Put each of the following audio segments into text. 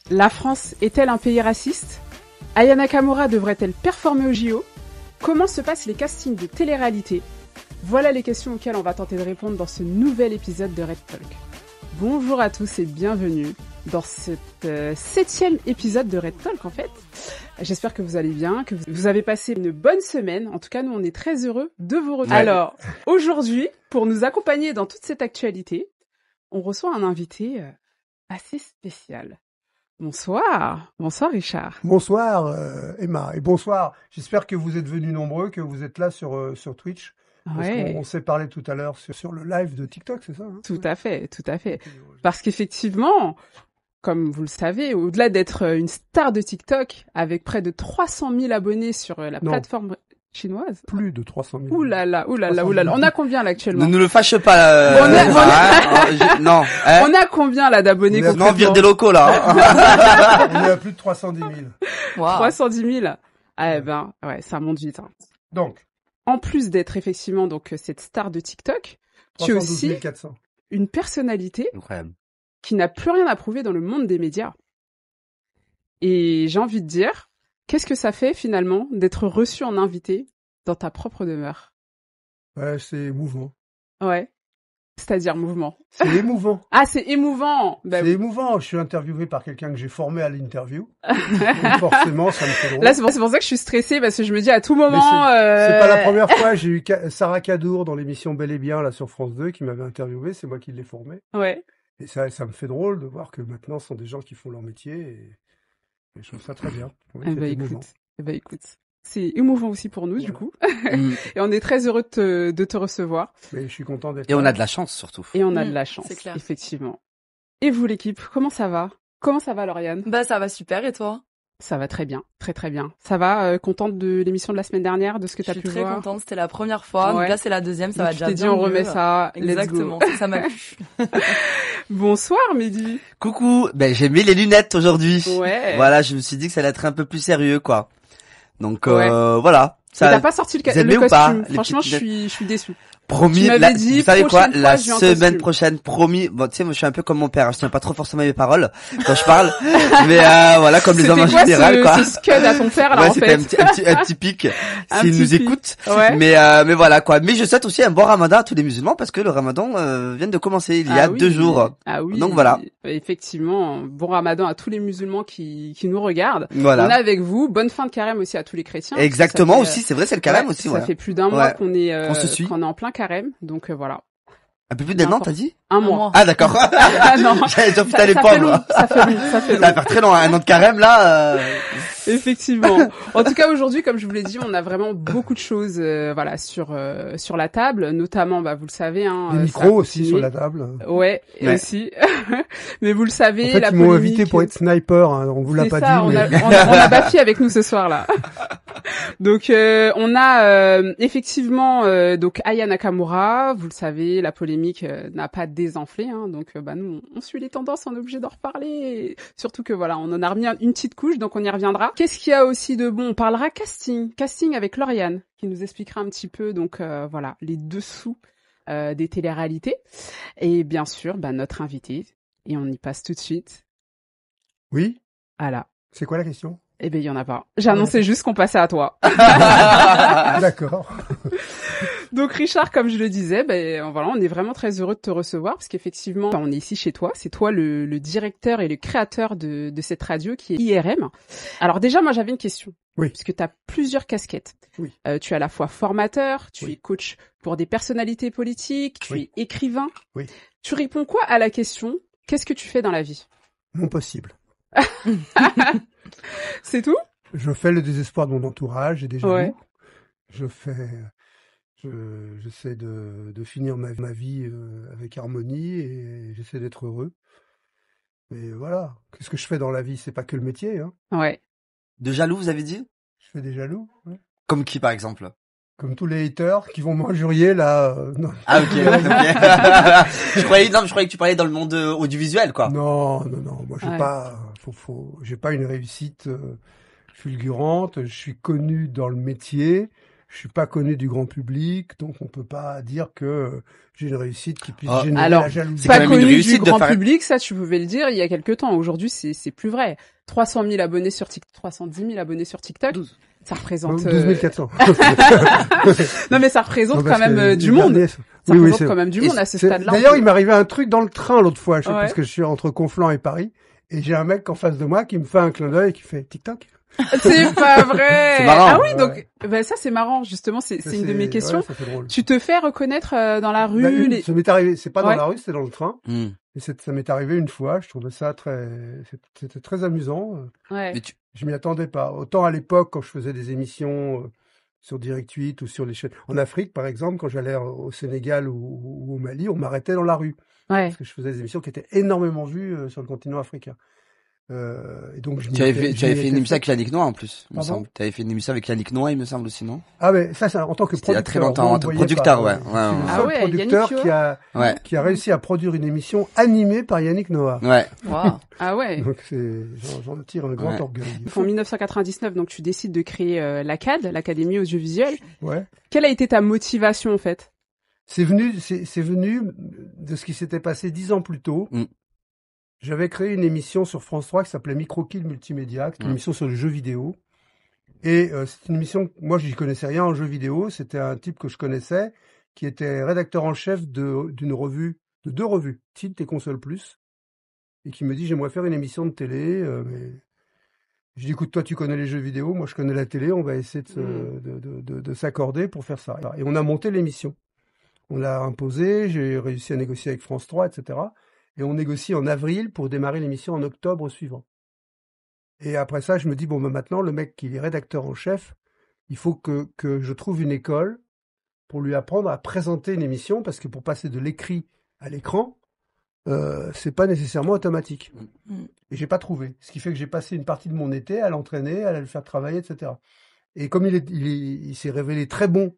La France est-elle un pays raciste? Aya Nakamura devrait-elle performer au JO? Comment se passent les castings de télé-réalité? Voilà les questions auxquelles on va tenter de répondre dans ce nouvel épisode de Red Talk. Bonjour à tous et bienvenue dans cet 7e épisode de Red Talk en fait. J'espère que vous allez bien, que vous avez passé une bonne semaine. En tout cas, nous on est très heureux de vous retrouver. Ouais. Alors, aujourd'hui, pour nous accompagner dans toute cette actualité, on reçoit un invité assez spécial. Bonsoir Richard. Bonsoir Emma et bonsoir. J'espère que vous êtes venus nombreux, que vous êtes là sur Twitch. Parce qu'on s'est parlé tout à l'heure sur le live de TikTok, c'est ça hein? Tout à fait. Parce qu'effectivement, comme vous le savez, au-delà d'être une star de TikTok, avec près de 300 000 abonnés sur la plateforme chinoise. Plus de 300 000. Ouh là là. On a combien là actuellement? Ne nous le fâche pas là. Non. On a combien là d'abonnés? Non, vire des locaux là. On est à plus de 310 000. Wow. 310 000. Ah ben, ouais, ça monte vite. Hein. Donc. En plus d'être effectivement donc cette star de TikTok, tu es aussi 400. Une personnalité incroyable qui n'a plus rien à prouver dans le monde des médias. Et j'ai envie de dire, qu'est-ce que ça fait finalement d'être reçu en invité dans ta propre demeure? Ouais, c'est émouvant. Ouais. C'est-à-dire mouvement. C'est émouvant. Ah, c'est émouvant. C'est émouvant. Je suis interviewé par quelqu'un que j'ai formé à l'interview. Donc forcément, ça me fait drôle. Là, c'est pour ça que je suis stressée parce que je me dis à tout moment. C'est pas la première fois. J'ai eu Sarah Cadour dans l'émission Bel et Bien là sur France 2 qui m'avait interviewé. C'est moi qui l'ai formé. Ouais. Et ça me fait drôle de voir que maintenant, ce sont des gens qui font leur métier et je trouve ça très bien. Oui, écoute. C'est émouvant aussi pour nous, du coup. Et on est très heureux de te recevoir. Mais je suis content d'être là. Et on a de la chance, surtout. Et on a de la chance, c'est clair. Effectivement. Et vous, l'équipe, comment ça va? Comment ça va, Lauriane? Bah, ça va super, et toi? Ça va très bien, très bien. Ça va, contente de l'émission de la semaine dernière, de ce que t'as pu voir? Je suis très contente, c'était la première fois, donc là c'est la deuxième, ça va déjà bien. Je t'ai dit, on remet ça, exactement, ça m'a plu. Bonsoir, Mehdi. Coucou, j'ai mis les lunettes aujourd'hui. Ouais. Voilà, je me suis dit que ça allait être un peu plus sérieux, quoi. Donc, voilà. Ça... T'as pas sorti le costume. Ou pas, franchement, je suis déçu. Promis, vous savez quoi, la semaine prochaine, promis. Bon, tu sais, moi, je suis un peu comme mon père, je tiens pas trop forcément mes paroles quand je parle, mais voilà, comme les hommes en général, quoi. C'est scud à ton père, là, ouais, en fait. C'était un petit pic, s'il nous écoute. Ouais. Mais voilà, quoi. Mais je souhaite aussi un bon ramadan à tous les musulmans parce que le ramadan vient de commencer il y a 2 jours. Ah oui. Donc voilà. Effectivement, bon ramadan à tous les musulmans qui nous regardent. Voilà. On est avec vous. Bonne fin de carême aussi à tous les chrétiens. Exactement aussi, c'est vrai, c'est le carême aussi, Ça fait plus d'un mois qu'on est en plein carême, donc voilà. Un peu plus d'un an, t'as dit? Un mois. Ah, d'accord. Non. J'avais déjà foutu les pommes. Ça fait long. Ça va faire très long, un an de carême, là. Effectivement. En tout cas, aujourd'hui, comme je vous l'ai dit, on a vraiment beaucoup de choses, voilà, sur la table, notamment, vous le savez, hein. Des micros aussi sur la table. Ouais. Aussi. Mais vous le savez, en fait, la ils m'ont invité pour être sniper, hein. On vous l'a pas dit, mais... on a Bafi avec nous ce soir, là. Donc, on a, effectivement, donc, Aya Nakamura, vous le savez, la polémique n'a pas désenflé, hein. Donc, nous, on suit les tendances, on est obligé d'en reparler. Surtout que, voilà, on en a remis une petite couche, donc on y reviendra. Qu'est-ce qu'il y a aussi de bon? On parlera casting avec Lauriane, qui nous expliquera un petit peu, donc voilà, les dessous des téléréalités. Et bien sûr, notre invité. Et on y passe tout de suite. Oui. Voilà. C'est quoi la question? Eh ben, il y en a pas. J'ai annoncé juste qu'on passait à toi. D'accord. Donc Richard, comme je le disais, voilà, on est vraiment très heureux de te recevoir parce qu'effectivement, on est ici chez toi. C'est toi le directeur et le créateur de cette radio qui est IRM. Alors déjà, moi, j'avais une question. Oui. Parce que tu as plusieurs casquettes. Oui. Tu es à la fois formateur, tu es coach pour des personnalités politiques, tu es écrivain. Oui. Tu réponds quoi à la question « Qu'est-ce que tu fais dans la vie ?» Mon possible. C'est tout? Je fais le désespoir de mon entourage et des jaloux. J'essaie de finir ma vie avec harmonie et j'essaie d'être heureux. Mais voilà, qu'est-ce que je fais dans la vie? C'est pas que le métier, hein. Ouais. De jaloux, vous avez dit? Je fais des jaloux, ouais. Comme qui, par exemple? Comme tous les haters qui vont m'injurier, là, non. Ah, ok. Je croyais que tu parlais dans le monde audiovisuel, quoi. Non. Moi, j'ai pas une réussite fulgurante. Je suis connu dans le métier. je suis pas connu du grand public, donc on peut pas dire que j'ai une réussite qui puisse générer alors, la jalousie. C'est pas connu du grand public, ça tu pouvais le dire il y a quelques temps. Aujourd'hui, c'est plus vrai. 300 000 abonnés sur TikTok, 310 000 abonnés sur TikTok. 12. Ça représente 12 400. Non mais ça représente quand même du monde. Ça représente quand même du monde à ce stade-là. D'ailleurs, il m'arrivait un truc dans le train l'autre fois, parce que je suis entre Conflans et Paris, et j'ai un mec en face de moi qui me fait un clin d'œil et qui fait TikTok. C'est pas vrai. C'est marrant. Ah oui, donc ça c'est marrant justement, c'est une de mes questions. Ouais, tu te fais reconnaître dans la rue Ça m'est arrivé, c'est pas dans la rue, c'est dans le train. Et ça m'est arrivé une fois, je trouvais ça c'était très amusant. Ouais. Mais je m'y attendais pas. Autant à l'époque quand je faisais des émissions sur Direct 8 ou sur les chaînes en Afrique par exemple, quand j'allais au Sénégal ou au Mali, on m'arrêtait dans la rue. Ouais. Parce que je faisais des émissions qui étaient énormément vues sur le continent africain. Et donc tu avais fait une émission avec Yannick Noah en plus, il me semble. Tu avais fait une émission avec Yannick Noah, il me semble aussi, non? Ah mais ça en tant que producteur. Il y a très longtemps, en tant que producteur, ouais. Ah ouais, producteur qui a réussi à produire une émission animée par Yannick Noah. Ouais. Wow. Ah ouais. Donc j'en tire un grand orgueil. En 1999, donc tu décides de créer l'ACAD, l'Académie audiovisuelle. Ouais. Quelle a été ta motivation en fait? C'est venu de ce qui s'était passé 10 ans plus tôt. J'avais créé une émission sur France 3 qui s'appelait Microkill Multimédia, qui est une émission sur le jeu vidéo. Et c'est une émission, moi j'y connaissais rien en jeu vidéo, c'était un type que je connaissais, qui était rédacteur en chef de deux revues, Tilt et Console Plus, et qui me dit j'aimerais faire une émission de télé, mais je dis écoute toi tu connais les jeux vidéo, moi je connais la télé, on va essayer de s'accorder pour faire ça. Et on a monté l'émission. On l'a imposé, j'ai réussi à négocier avec France 3, etc. Et on négocie en avril pour démarrer l'émission en octobre suivant. Et après ça, je me dis, bon, ben maintenant, le mec qui est rédacteur en chef, il faut que je trouve une école pour lui apprendre à présenter une émission, parce que pour passer de l'écrit à l'écran, c'est pas nécessairement automatique. Et j'ai pas trouvé. Ce qui fait que j'ai passé une partie de mon été à l'entraîner, à le faire travailler, etc. Et comme il s'est révélé très bon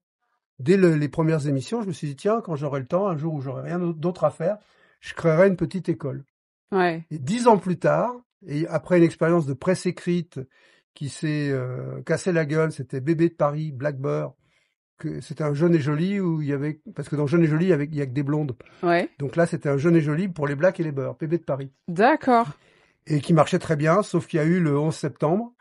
dès les premières émissions, je me suis dit, tiens, quand j'aurai le temps, un jour où j'aurai rien d'autre à faire, je créerai une petite école. Ouais. Et 10 ans plus tard, et après une expérience de presse écrite qui s'est cassé la gueule, c'était Bébé de Paris, Black Beurre, que c'était un Jeune et Joli où il y avait, parce que dans Jeune et Joli, il y a que des blondes. Ouais. Donc là, c'était un Jeune et Joli pour les blacks et les beurres, Bébé de Paris. D'accord. Et qui marchait très bien, sauf qu'il y a eu le 11 septembre.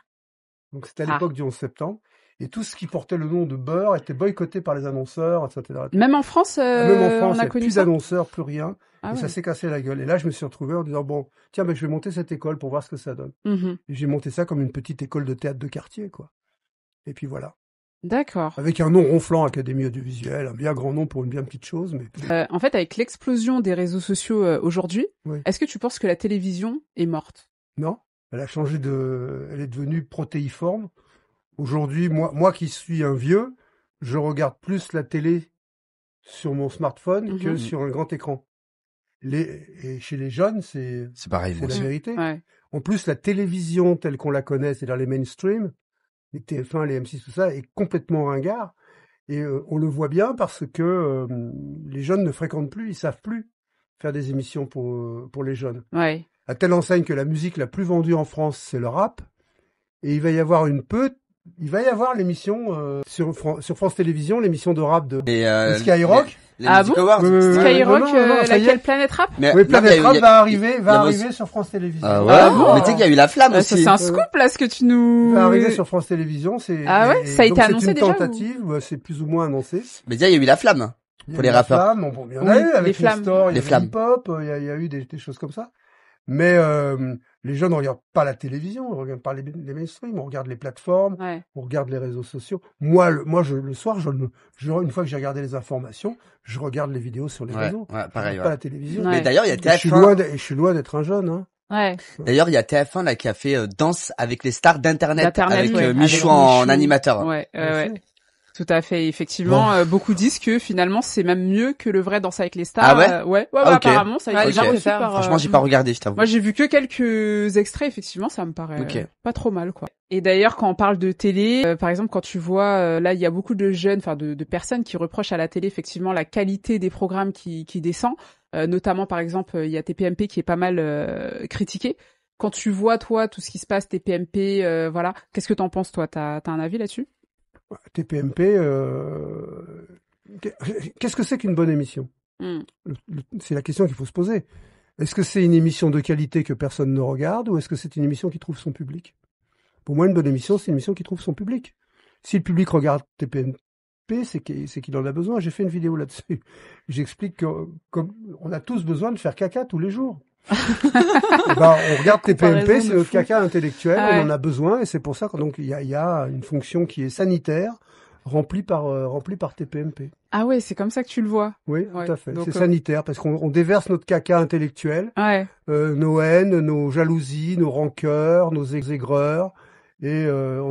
Donc c'était à l'époque du 11 septembre. Et tout ce qui portait le nom de beurre était boycotté par les annonceurs, etc. Même en France, même en France, on a il connu plus d'annonceurs, plus rien. Ah et ouais. ça s'est cassé la gueule. Et là, je me suis retrouvé en disant, bon, tiens, je vais monter cette école pour voir ce que ça donne. Et j'ai monté ça comme une petite école de théâtre de quartier, quoi. Et puis voilà. D'accord. Avec un nom ronflant, Académie audiovisuelle, un bien grand nom pour une bien petite chose. Mais en fait, avec l'explosion des réseaux sociaux aujourd'hui, est-ce que tu penses que la télévision est morte? Non. Elle a changé elle est devenue protéiforme. Aujourd'hui, moi qui suis un vieux, je regarde plus la télé sur mon smartphone que sur un grand écran. Et chez les jeunes, c'est pareil, c'est la vérité. Ouais. En plus, la télévision telle qu'on la connaît, c'est-à-dire les mainstream, les TF1, les M6, tout ça, est complètement ringard. Et on le voit bien parce que les jeunes ne fréquentent plus, ils savent plus faire des émissions pour les jeunes. Ouais. À telle enseigne que la musique la plus vendue en France, c'est le rap. Et il va y avoir l'émission sur France Télévisions, l'émission de rap de Skyrock. Ah bon? Skyrock, laquelle Planète Rap? Oui, Planète Rap va arriver sur France Télévisions. Ah ouais. Ah bon? Mais tu sais qu'il y a eu la flamme aussi. Ça, c'est un scoop, là, ce que tu nous... Va arriver sur France Télévisions, Ah ouais? Ça a été annoncé déjà? C'est une tentative, c'est plus ou moins annoncé. Mais déjà, il y a eu la flamme. Pour les rappeurs. Il y en a eu avec les Store, les flammes. hip-hop, il y a eu des choses comme ça. Mais les jeunes ne regardent pas la télévision, on ne regarde pas les mainstream, on regarde les plateformes, on regarde les réseaux sociaux. Moi, le soir, une fois que j'ai regardé les informations, je regarde les vidéos sur les réseaux. Ouais, pareil. Pas la télévision. Mais d'ailleurs, il y a TF1. Je suis loin d'être un jeune, hein. Ouais. D'ailleurs, il y a TF1 là qui a fait Danse avec les stars d'Internet avec Michou en animateur. Ouais. Tout à fait, effectivement, beaucoup disent que finalement c'est même mieux que le vrai Danse avec les stars. Ah ouais? Apparemment ça a été déjà reçu par... Franchement, j'ai pas regardé, je t'avoue. Moi, j'ai vu que quelques extraits, effectivement, ça me paraît pas trop mal, quoi. Et d'ailleurs, quand on parle de télé, par exemple, quand tu vois, là, il y a beaucoup de jeunes, enfin de personnes qui reprochent à la télé, effectivement, la qualité des programmes qui descend. Notamment, par exemple, il y a TPMP qui est pas mal critiqué. Quand tu vois, toi, tout ce qui se passe, TPMP, voilà, qu'est-ce que t'en penses, toi? T'as un avis là-dessus? TPMP, qu'est-ce que c'est qu'une bonne émission? C'est la question qu'il faut se poser. Est-ce que c'est une émission de qualité que personne ne regarde ou est-ce que c'est une émission qui trouve son public? Pour moi, une bonne émission, c'est une émission qui trouve son public. Si le public regarde TPMP, c'est qu'il en a besoin. J'ai fait une vidéo là-dessus. J'explique qu'on a tous besoin de faire caca tous les jours. On regarde TPMP, c'est notre caca intellectuel, on en a besoin et c'est pour ça qu'il y a une fonction qui est sanitaire remplie par TPMP. Ah ouais, c'est comme ça que tu le vois. Oui, tout à fait. C'est sanitaire parce qu'on déverse notre caca intellectuel, nos haines, nos jalousies, nos rancœurs, nos aigreurs. Et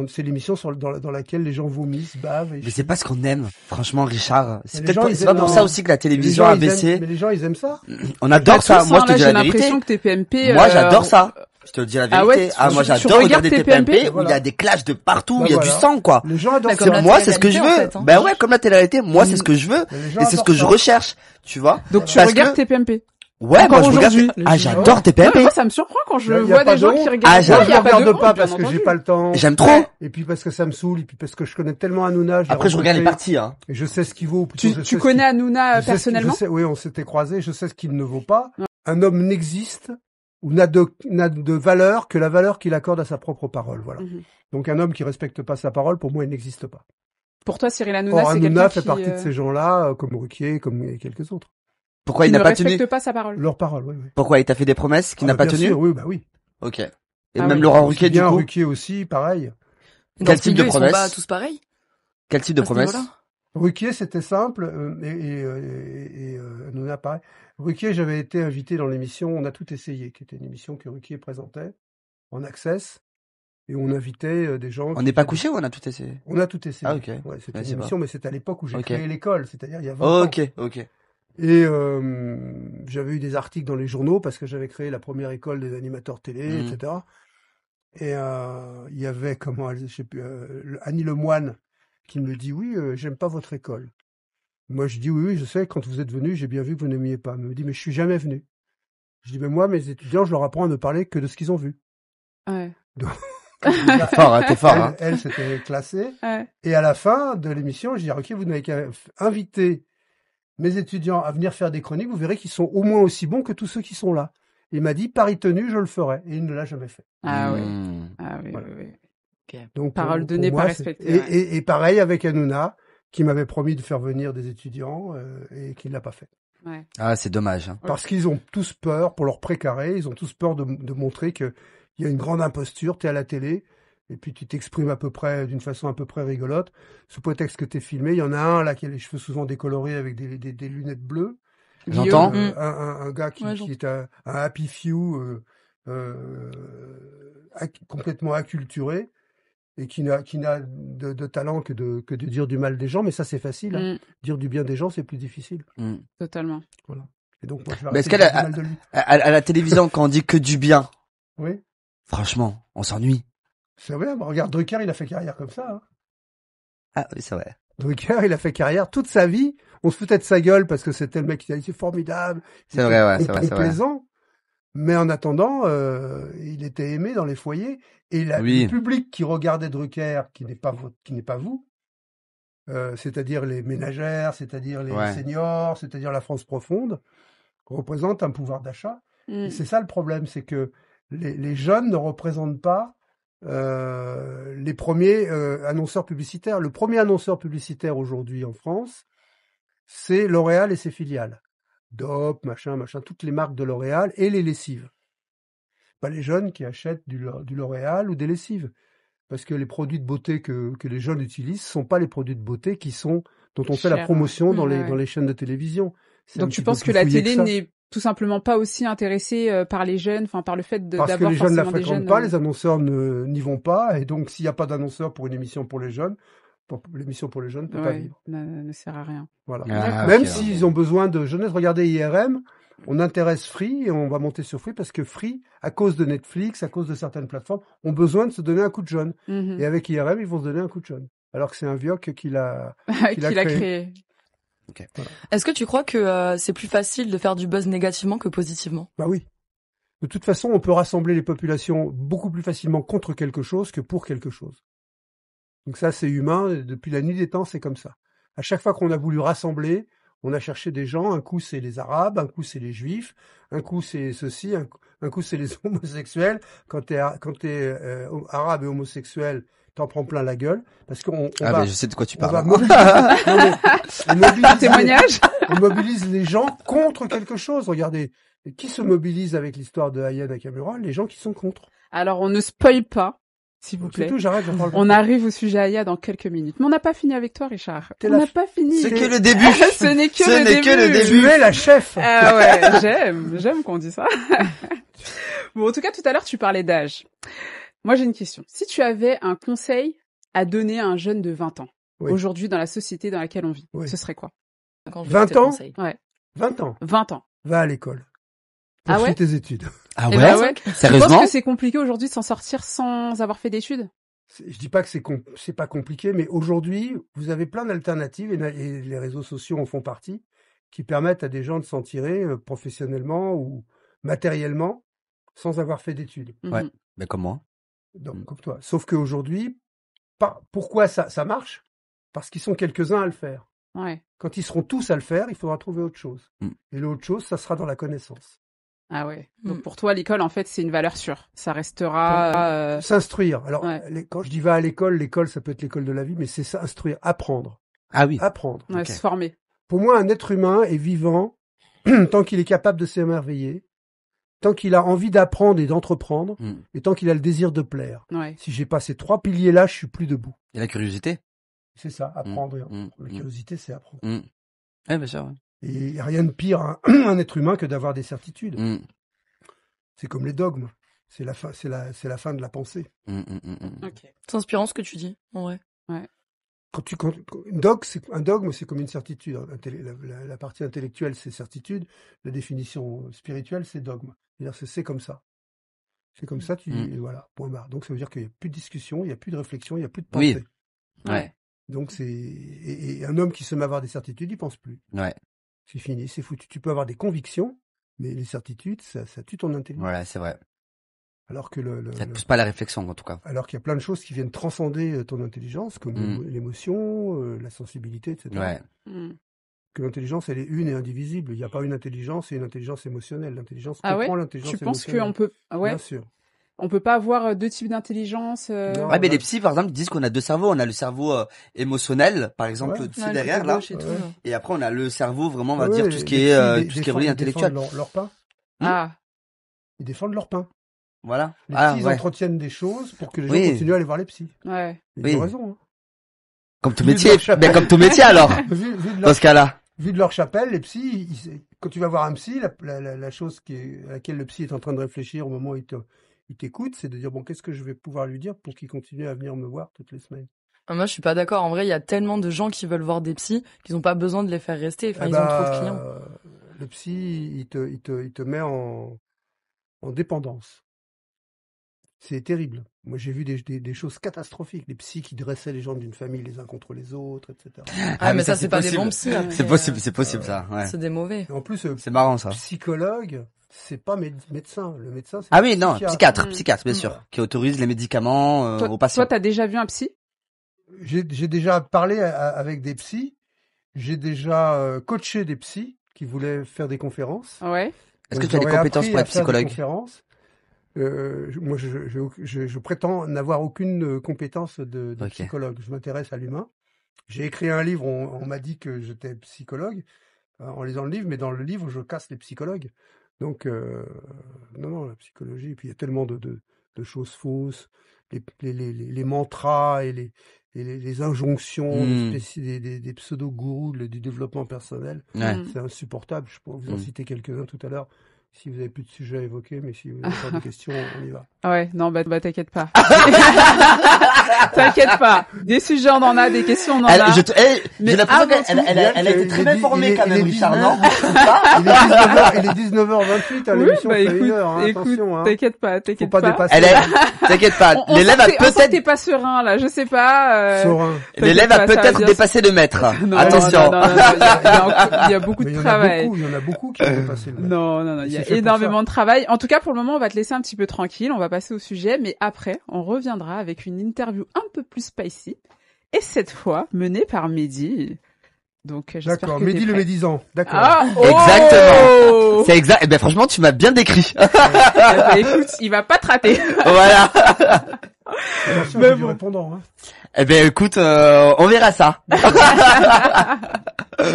c'est l'émission dans laquelle les gens vomissent, bavent. Mais c'est pas ce qu'on aime, franchement, Richard. C'est pas pour ça aussi que la télévision a baissé. Mais les gens, ils aiment ça. On adore ça. Moi, je te dis la vérité. J'ai l'impression que TPMP. Moi, j'adore ça. Je te dis la vérité. Moi, j'adore regarder TPMP où il y a des clashs de partout, il y a du sang, quoi. Les gens adorent. Moi, c'est ce que je veux. Ben ouais, comme la télé-réalité. Moi, c'est ce que je veux. Et c'est ce que je recherche. Tu vois. Donc, tu regardes TPMP. Ouais, moi je regarde. J'adore TPMP. Moi ça me surprend quand je vois des gens qui regardent. Je regarde pas parce que j'ai pas le temps. J'aime trop. Et puis parce que ça me saoule et puis parce que je connais tellement Hanouna. Après je regarde les parties hein. Et je sais ce qu'il vaut. Tu connais Hanouna personnellement? Oui, on s'était croisés, je sais ce qu'il ne vaut pas. Un homme n'existe ou n'a de valeur que la valeur qu'il accorde à sa propre parole, voilà. Donc un homme qui respecte pas sa parole, pour moi, il n'existe pas. Pour toi, Cyril Hanouna, c'est quelqu'un qui... Hanouna fait partie de ces gens-là, comme Ruquier, comme quelques autres. Pourquoi il n'a pas tenu? Ne respecte pas sa parole. Leur parole, oui. Pourquoi il t'a fait des promesses qu'il n'a pas tenues? Oui, bah oui. Ok. Et même Laurent Ruquier, du coup? Ruquier aussi, pareil. Quel type de promesses? Ils sont pas tous pareils? Quel type de promesses? Ruquier, c'était simple, et Hanouna, pareil. Ruquier, j'avais été invité dans l'émission On a tout essayé, qui était une émission que Ruquier présentait en access. Et on invitait des gens. On n'est pas couché ou on a tout essayé? On a tout essayé. Ah, ok. Ouais, c'était une émission, mais c'était à l'époque où j'ai créé l'école, c'est-à-dire il y a 20 ans. Ok. Et j'avais eu des articles dans les journaux parce que j'avais créé la première école des animateurs télé, etc. Et il y avait Annie Lemoine qui me dit j'aime pas votre école. Moi je dis oui, je sais, quand vous êtes venu, j'ai bien vu que vous n'aimiez pas. Elle me dit mais je suis jamais venu. Je dis mais moi mes étudiants, je leur apprends à ne parler que de ce qu'ils ont vu. Ouais. Donc, t'es fort. Elle s'était classée. Ouais. Et à la fin de l'émission, je dis ok, vous n'avez qu'à inviter mes étudiants à venir faire des chroniques, vous verrez qu'ils sont au moins aussi bons que tous ceux qui sont là. Il m'a dit, pari tenu, je le ferai. Et il ne l'a jamais fait. Ah oui. Voilà. Oui. Okay. Donc, parole donnée, pas respectée. Et pareil avec Hanouna, qui m'avait promis de faire venir des étudiants et qui ne l'a pas fait. Ouais. Ah, c'est dommage. Hein. Parce qu'ils ont tous peur, pour leur précaré, ils ont tous peur de montrer qu'il y a une grande imposture, t'es à la télé, et puis tu t'exprimes d'une façon à peu près rigolote, sous prétexte que t'es filmé. Il y en a un là qui a les cheveux souvent décolorés avec des lunettes bleues. J'entends. Un gars qui est un happy few complètement acculturé et qui n'a de talent que de dire du mal des gens, mais ça c'est facile. Hein. Dire du bien des gens c'est plus difficile. Totalement. Voilà. Et donc moi je vais est-ce à la télévision quand on dit que du bien? Oui. Franchement, on s'ennuie. C'est vrai, regarde, Drucker, il a fait carrière comme ça. Hein. Ah oui, c'est vrai. Drucker, il a fait carrière toute sa vie. On se foutait de sa gueule parce que c'était le mec qui a dit c'est formidable. C'est vrai, c'est plaisant. Mais en attendant, il était aimé dans les foyers. Et le public qui regardait Drucker, qui n'est pas vous, c'est-à-dire les ménagères, c'est-à-dire les seniors, c'est-à-dire la France profonde, représente un pouvoir d'achat. Et c'est ça le problème, c'est que les jeunes ne représentent pas les premiers annonceurs publicitaires. Le premier annonceur publicitaire aujourd'hui en France, c'est L'Oréal et ses filiales. Dop, machin, toutes les marques de L'Oréal et les lessives. Pas les jeunes qui achètent du L'Oréal ou des lessives. Parce que les produits de beauté que les jeunes utilisent sont pas les produits de beauté dont on fait la promotion dans les chaînes de télévision. Donc tu penses que la télé n'est tout simplement pas aussi intéressée par les jeunes, enfin par le fait d'avoir forcément des jeunes. Parce que les jeunes ne la fréquentent pas, les annonceurs n'y vont pas, et donc s'il n'y a pas d'annonceur pour une émission pour les jeunes, l'émission pour les jeunes ne peut pas vivre. Ne sert à rien. Voilà. Même s'ils ont besoin de jeunesse, regardez IRM, on intéresse Free et on va monter sur Free parce que Free, à cause de Netflix, à cause de certaines plateformes, ont besoin de se donner un coup de jeune. Et avec IRM, ils vont se donner un coup de jeune. Alors que c'est un Vioc qu'il a créé. Okay. Voilà. Est-ce que tu crois que c'est plus facile de faire du buzz négativement que positivement? Bah oui. De toute façon, on peut rassembler les populations beaucoup plus facilement contre quelque chose que pour quelque chose. Donc ça, c'est humain. Depuis la nuit des temps, c'est comme ça. À chaque fois qu'on a voulu rassembler, on a cherché des gens. Un coup, c'est les Arabes, un coup, c'est les Juifs, un coup, c'est ceci, un coup, c'est les homosexuels. Quand t'es arabe et homosexuel, t'en prends plein la gueule. Parce qu'on mais je sais de quoi tu parles. On mobilise les gens contre quelque chose. Regardez, qui se mobilise avec l'histoire de Aya Nakamura? Les gens qui sont contre. Alors, on ne spoil pas. S'il vous plaît. Tout, j'arrête, on arrive au sujet Aya dans quelques minutes. Mais on n'a pas fini avec toi, Richard. On n'a pas fini. C'est que le début. Ce n'est que le début. Tu es la chef. Ah ouais, j'aime qu'on dise ça. Bon, en tout cas, tout à l'heure, tu parlais d'âge. Moi, j'ai une question. Si tu avais un conseil à donner à un jeune de 20 ans, aujourd'hui, dans la société dans laquelle on vit, ce serait quoi? 20 ans? Ouais. 20 ans. 20 ans. Va à l'école. Poursuis tes études. Ah ouais? Sérieusement? Tu penses que c'est compliqué aujourd'hui de s'en sortir sans avoir fait d'études? Je dis pas que c'est pas compliqué, mais aujourd'hui, vous avez plein d'alternatives et les réseaux sociaux en font partie, qui permettent à des gens de s'en tirer professionnellement ou matériellement sans avoir fait d'études. Ouais. Mais comme moi. Donc, comme toi. Sauf qu'aujourd'hui, pourquoi ça marche? Parce qu'ils sont quelques-uns à le faire. Ouais. Quand ils seront tous à le faire, il faudra trouver autre chose. Et l'autre chose, ça sera dans la connaissance. Ah ouais. Donc pour toi, l'école, en fait, c'est une valeur sûre. Ça restera... S'instruire. Alors, quand je dis va à l'école, ça peut être l'école de la vie, mais c'est s'instruire, apprendre. Ah oui. Apprendre. Ouais, se former. Pour moi, un être humain est vivant tant qu'il est capable de s'émerveiller, tant qu'il a envie d'apprendre et d'entreprendre, et tant qu'il a le désir de plaire. Ouais. Si j'ai pas ces 3 piliers-là, je suis plus debout. Et la curiosité? C'est ça, apprendre. La curiosité, c'est apprendre. Ouais, bien sûr. Ouais. Et il n'y a rien de pire à un être humain que d'avoir des certitudes. C'est comme les dogmes. C'est la fin de la pensée. Okay. C'est inspirant ce que tu dis, en vrai. Ouais. Un dogme, c'est comme une certitude. La partie intellectuelle, c'est certitude. La définition spirituelle, c'est dogme. C'est-à-dire, c'est comme ça. C'est comme ça, voilà, point barre. Donc ça veut dire qu'il n'y a plus de discussion, il n'y a plus de réflexion, il n'y a plus de pensée. Oui. Ouais. Donc et un homme qui se met à avoir des certitudes, il pense plus. Ouais. C'est fini, c'est foutu. Tu peux avoir des convictions, mais les certitudes, ça tue ton intelligence. Ouais, c'est vrai. Alors que ça ne pousse pas à la réflexion, en tout cas. Alors qu'il y a plein de choses qui viennent transcender ton intelligence, comme l'émotion, la sensibilité, etc. Ouais. Que l'intelligence, elle est une et indivisible. Il n'y a pas une intelligence et une intelligence émotionnelle. L'intelligence comprend l'intelligence émotionnelle. Tu penses qu'on peut... Ouais. Bien sûr. On peut pas avoir 2 types d'intelligence. Ouais, mais les psys, par exemple, disent qu'on a 2 cerveaux. On a le cerveau émotionnel, par exemple, derrière là, et après on a le cerveau vraiment, on va dire tout ce qui est relié intellectuel. Ils défendent leur pain. Ils défendent leur pain. Voilà. Les psys ils entretiennent des choses pour que les gens continuent à aller voir les psys. Ouais. Ils ont raison. Hein. Comme tout métier. Mais comme tout métier alors. Dans ce cas-là. Vu de leur chapelle, les psys, quand tu vas voir un psy, la chose à laquelle le psy est en train de réfléchir au moment où il t'écoute, c'est de dire bon, qu'est-ce que je vais pouvoir lui dire pour qu'il continue à venir me voir toutes les semaines. Moi, je suis pas d'accord. En vrai, il y a tellement de gens qui veulent voir des psys qu'ils n'ont pas besoin de les faire rester. Enfin, ils ont trop de clients. Le psy, il te met en dépendance. C'est terrible. Moi, j'ai vu des choses catastrophiques. Les psys qui dressaient les gens d'une famille les uns contre les autres, etc. Mais ça, c'est pas des bons psys. C'est possible, ça. Ouais. C'est des mauvais. Et en plus, c'est marrant, ça. Psychologue, c'est pas médecin. Le médecin, c'est psychiatre, bien sûr, qui autorise les médicaments aux patients. Toi, t'as déjà vu un psy? J'ai déjà parlé avec des psys. J'ai déjà coaché des psys qui voulaient faire des conférences. Ouais. Est-ce que tu as des compétences pour être psychologue? Moi, je prétends n'avoir aucune compétence de psychologue. Je m'intéresse à l'humain. J'ai écrit un livre, on m'a dit que j'étais psychologue en lisant le livre, mais dans le livre, je casse les psychologues. Donc, non, la psychologie, et puis il y a tellement de choses fausses, les mantras et les injonctions des pseudo-gourous du développement personnel. C'est insupportable. Je pourrais vous en citer quelques-uns tout à l'heure. Si vous avez plus de sujets à évoquer, mais si vous avez encore des questions, on y va. Ouais, non, bah t'inquiète pas. T'inquiète pas. Des sujets, on en a, des questions, on en a. J'ai l'impression qu'elle a été très bien formée quand même, Richard, non? Il est 19h28 à l'émission, fait 1 heure, attention, hein. T'inquiète pas. Faut pas dépasser. T'inquiète pas. L'élève a peut-être... T'es pas serein, là, je sais pas, Serein. L'élève a peut-être dépassé le maître. Attention. Il y a beaucoup de travail. Il y en a beaucoup qui ont dépassé le maître. Non, il y a énormément de travail. En tout cas, pour le moment, on va te laisser un petit peu tranquille. On va passer au sujet, mais après, on reviendra avec une interview un peu plus spicy Et cette fois, menée par Mehdi. Donc, j'espère d'accord, que Mehdi le prêt. médisant, d'accord. Ah, Exactement. C'est exact. Eh ben, franchement, tu m'as bien décrit. Écoute, il va pas te rater. Voilà. Attention, Mais j'ai du bon. répondant, hein. Eh ben, écoute, on verra ça. Si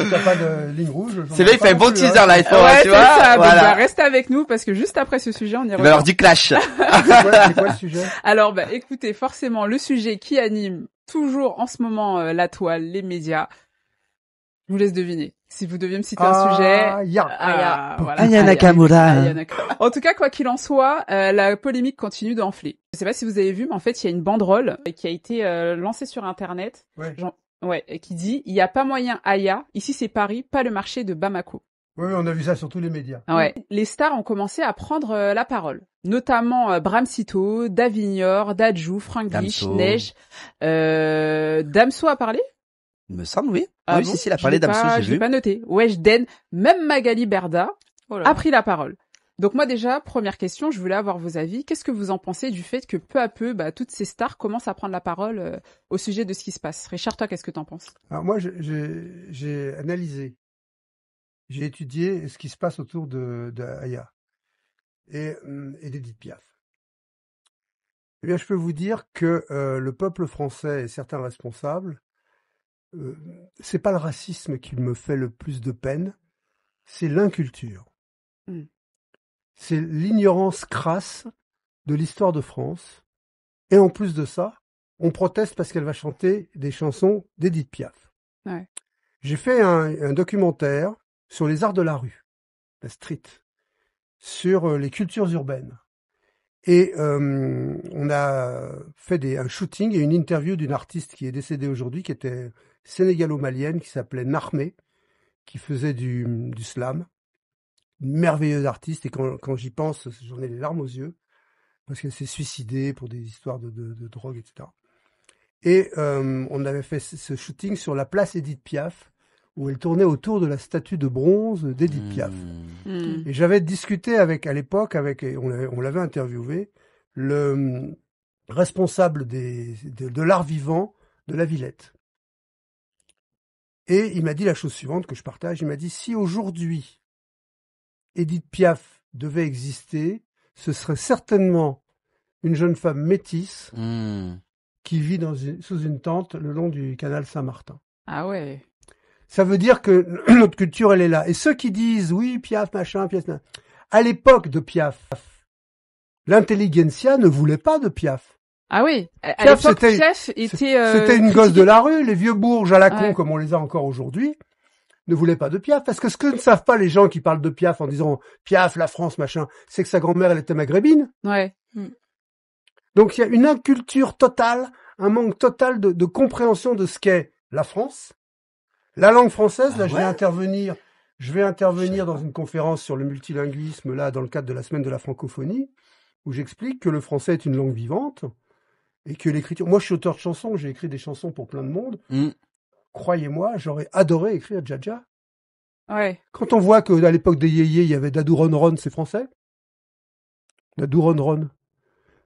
t'as pas de ligne rouge. C'est là, il fait un bon teaser, là, il faut, Ouais, tu c'est vois. ça. Donc, Voilà. restez avec nous parce que juste après ce sujet, on y Il revient. va leur dire clash. C'est quoi le sujet? Alors, écoutez, forcément, le sujet qui anime toujours en ce moment la toile, les médias. Je vous laisse deviner. Si vous deviez me citer un sujet. Aya. Voilà. Aya Nakamura. Aya Nakamura. En tout cas, quoi qu'il en soit, la polémique continue d'enfler. Je sais pas si vous avez vu, mais en fait, il y a une banderole qui a été lancée sur Internet. Ouais. Qui dit « Il n'y a pas moyen Aya, ici c'est Paris, pas le marché de Bamako ». Oui, on a vu ça sur tous les médias. Ouais. Les stars ont commencé à prendre la parole. Notamment Bram Cito, Davignor, Dadju, Frank Glich, Damso. Neige. Damso a parlé? Il me semble, oui. Ah Oui, bon si, il a parlé d'Amso, Je j'ai l'ai vu. pas noté. Weshden, même Magali Berda a pris la parole. Donc moi déjà, première question, je voulais avoir vos avis. Qu'est-ce que vous en pensez du fait que peu à peu, toutes ces stars commencent à prendre la parole au sujet de ce qui se passe? Richard, toi, qu'est-ce que t'en penses? Alors moi, j'ai analysé, j'ai étudié ce qui se passe autour de Aya et d'Edith Piaf. Eh bien, je peux vous dire que le peuple français et certains responsables, c'est pas le racisme qui me fait le plus de peine, c'est l'inculture. C'est l'ignorance crasse de l'histoire de France. Et en plus de ça, on proteste parce qu'elle va chanter des chansons d'Edith Piaf. Ouais. J'ai fait un documentaire sur les arts de la rue, la street, sur les cultures urbaines. Et on a fait un shooting et une interview d'une artiste qui est décédée aujourd'hui, qui était sénégalo-malienne, qui s'appelait Narmé, qui faisait du slam. Une merveilleuse artiste, et quand j'y pense, j'en ai les larmes aux yeux, parce qu'elle s'est suicidée pour des histoires de drogue, etc. Et on avait fait ce shooting sur la place Edith Piaf, où elle tournait autour de la statue de bronze d'Edith Piaf. Et j'avais discuté à l'époque, on l'avait interviewé, le responsable de l'art vivant de la Villette. Et il m'a dit la chose suivante que je partage, il m'a dit, si aujourd'hui Edith Piaf devait exister, ce serait certainement une jeune femme métisse qui vit sous une tente le long du canal Saint-Martin. Ah ouais. Ça veut dire que notre culture, elle est là. Et ceux qui disent, oui, Piaf, machin, Piaf, à l'époque de Piaf, l'intelligentsia ne voulait pas de Piaf. Ah oui. À l'époque, Piaf était... C'était une gosse de la rue, les vieux bourges à la con, comme on les a encore aujourd'hui, ne voulaient pas de Piaf. Parce que ce que ne savent pas les gens qui parlent de Piaf en disant Piaf, la France, machin, c'est que sa grand-mère, elle était maghrébine. Ouais. Donc il y a une inculture totale, un manque total de compréhension de ce qu'est la France. La langue française, là, je vais intervenir dans une conférence sur le multilinguisme, là, dans le cadre de la semaine de la francophonie, où j'explique que le français est une langue vivante, et que l'écriture... Moi, je suis auteur de chansons, j'ai écrit des chansons pour plein de monde. Croyez-moi, j'aurais adoré écrire Dja. Ouais. Quand on voit qu'à l'époque des yéyés, il y avait Dadou Ron Ron, c'est français. Dadou Ron Ron.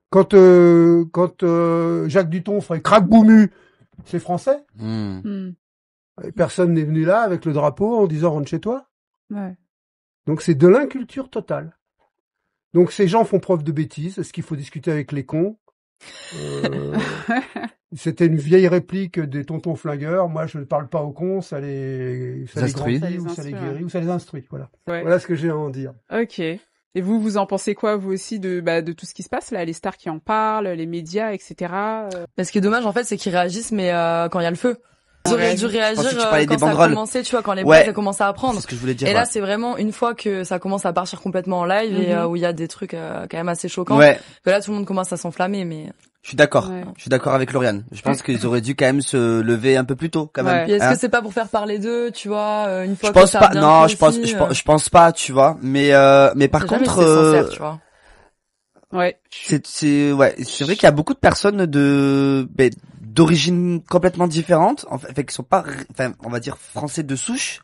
Quand Jacques Dutronc ferait Crac Boumu, c'est français. Et personne n'est venu là avec le drapeau en disant rentre chez toi. Ouais. Donc c'est de l'inculture totale. Donc ces gens font preuve de bêtises. Est-ce qu'il faut discuter avec les cons? C'était une vieille réplique des tontons flingueurs. Moi, je ne parle pas aux cons, ça les grandit, ou ça les guérit, ou ça les instruit. Voilà. Ouais. Voilà ce que j'ai à en dire. Ok. Et vous en pensez quoi, vous aussi, de tout ce qui se passe là, les stars qui en parlent, les médias, etc. Ce qui est dommage, en fait, c'est qu'ils réagissent, mais quand il y a le feu. Ils auraient dû réagir quand ça a commencé, tu vois, quand les blagues commencent à apprendre. C'est ce que je voulais dire. Et là, c'est vraiment une fois que ça commence à partir complètement en live et où il y a des trucs quand même assez choquants, que là, tout le monde commence à s'enflammer, mais... Je suis d'accord. Je suis d'accord avec Lauriane. Je pense qu'ils auraient dû quand même se lever un peu plus tôt, quand même. Et est-ce que c'est pas pour faire parler d'eux, tu vois, une fois que ça a bien réussi, je pense pas, tu vois. Mais par contre, sincère, tu vois. Ouais. C'est vrai qu'il y a beaucoup de personnes d'origine complètement différente, en fait, qui sont pas, on va dire français de souche.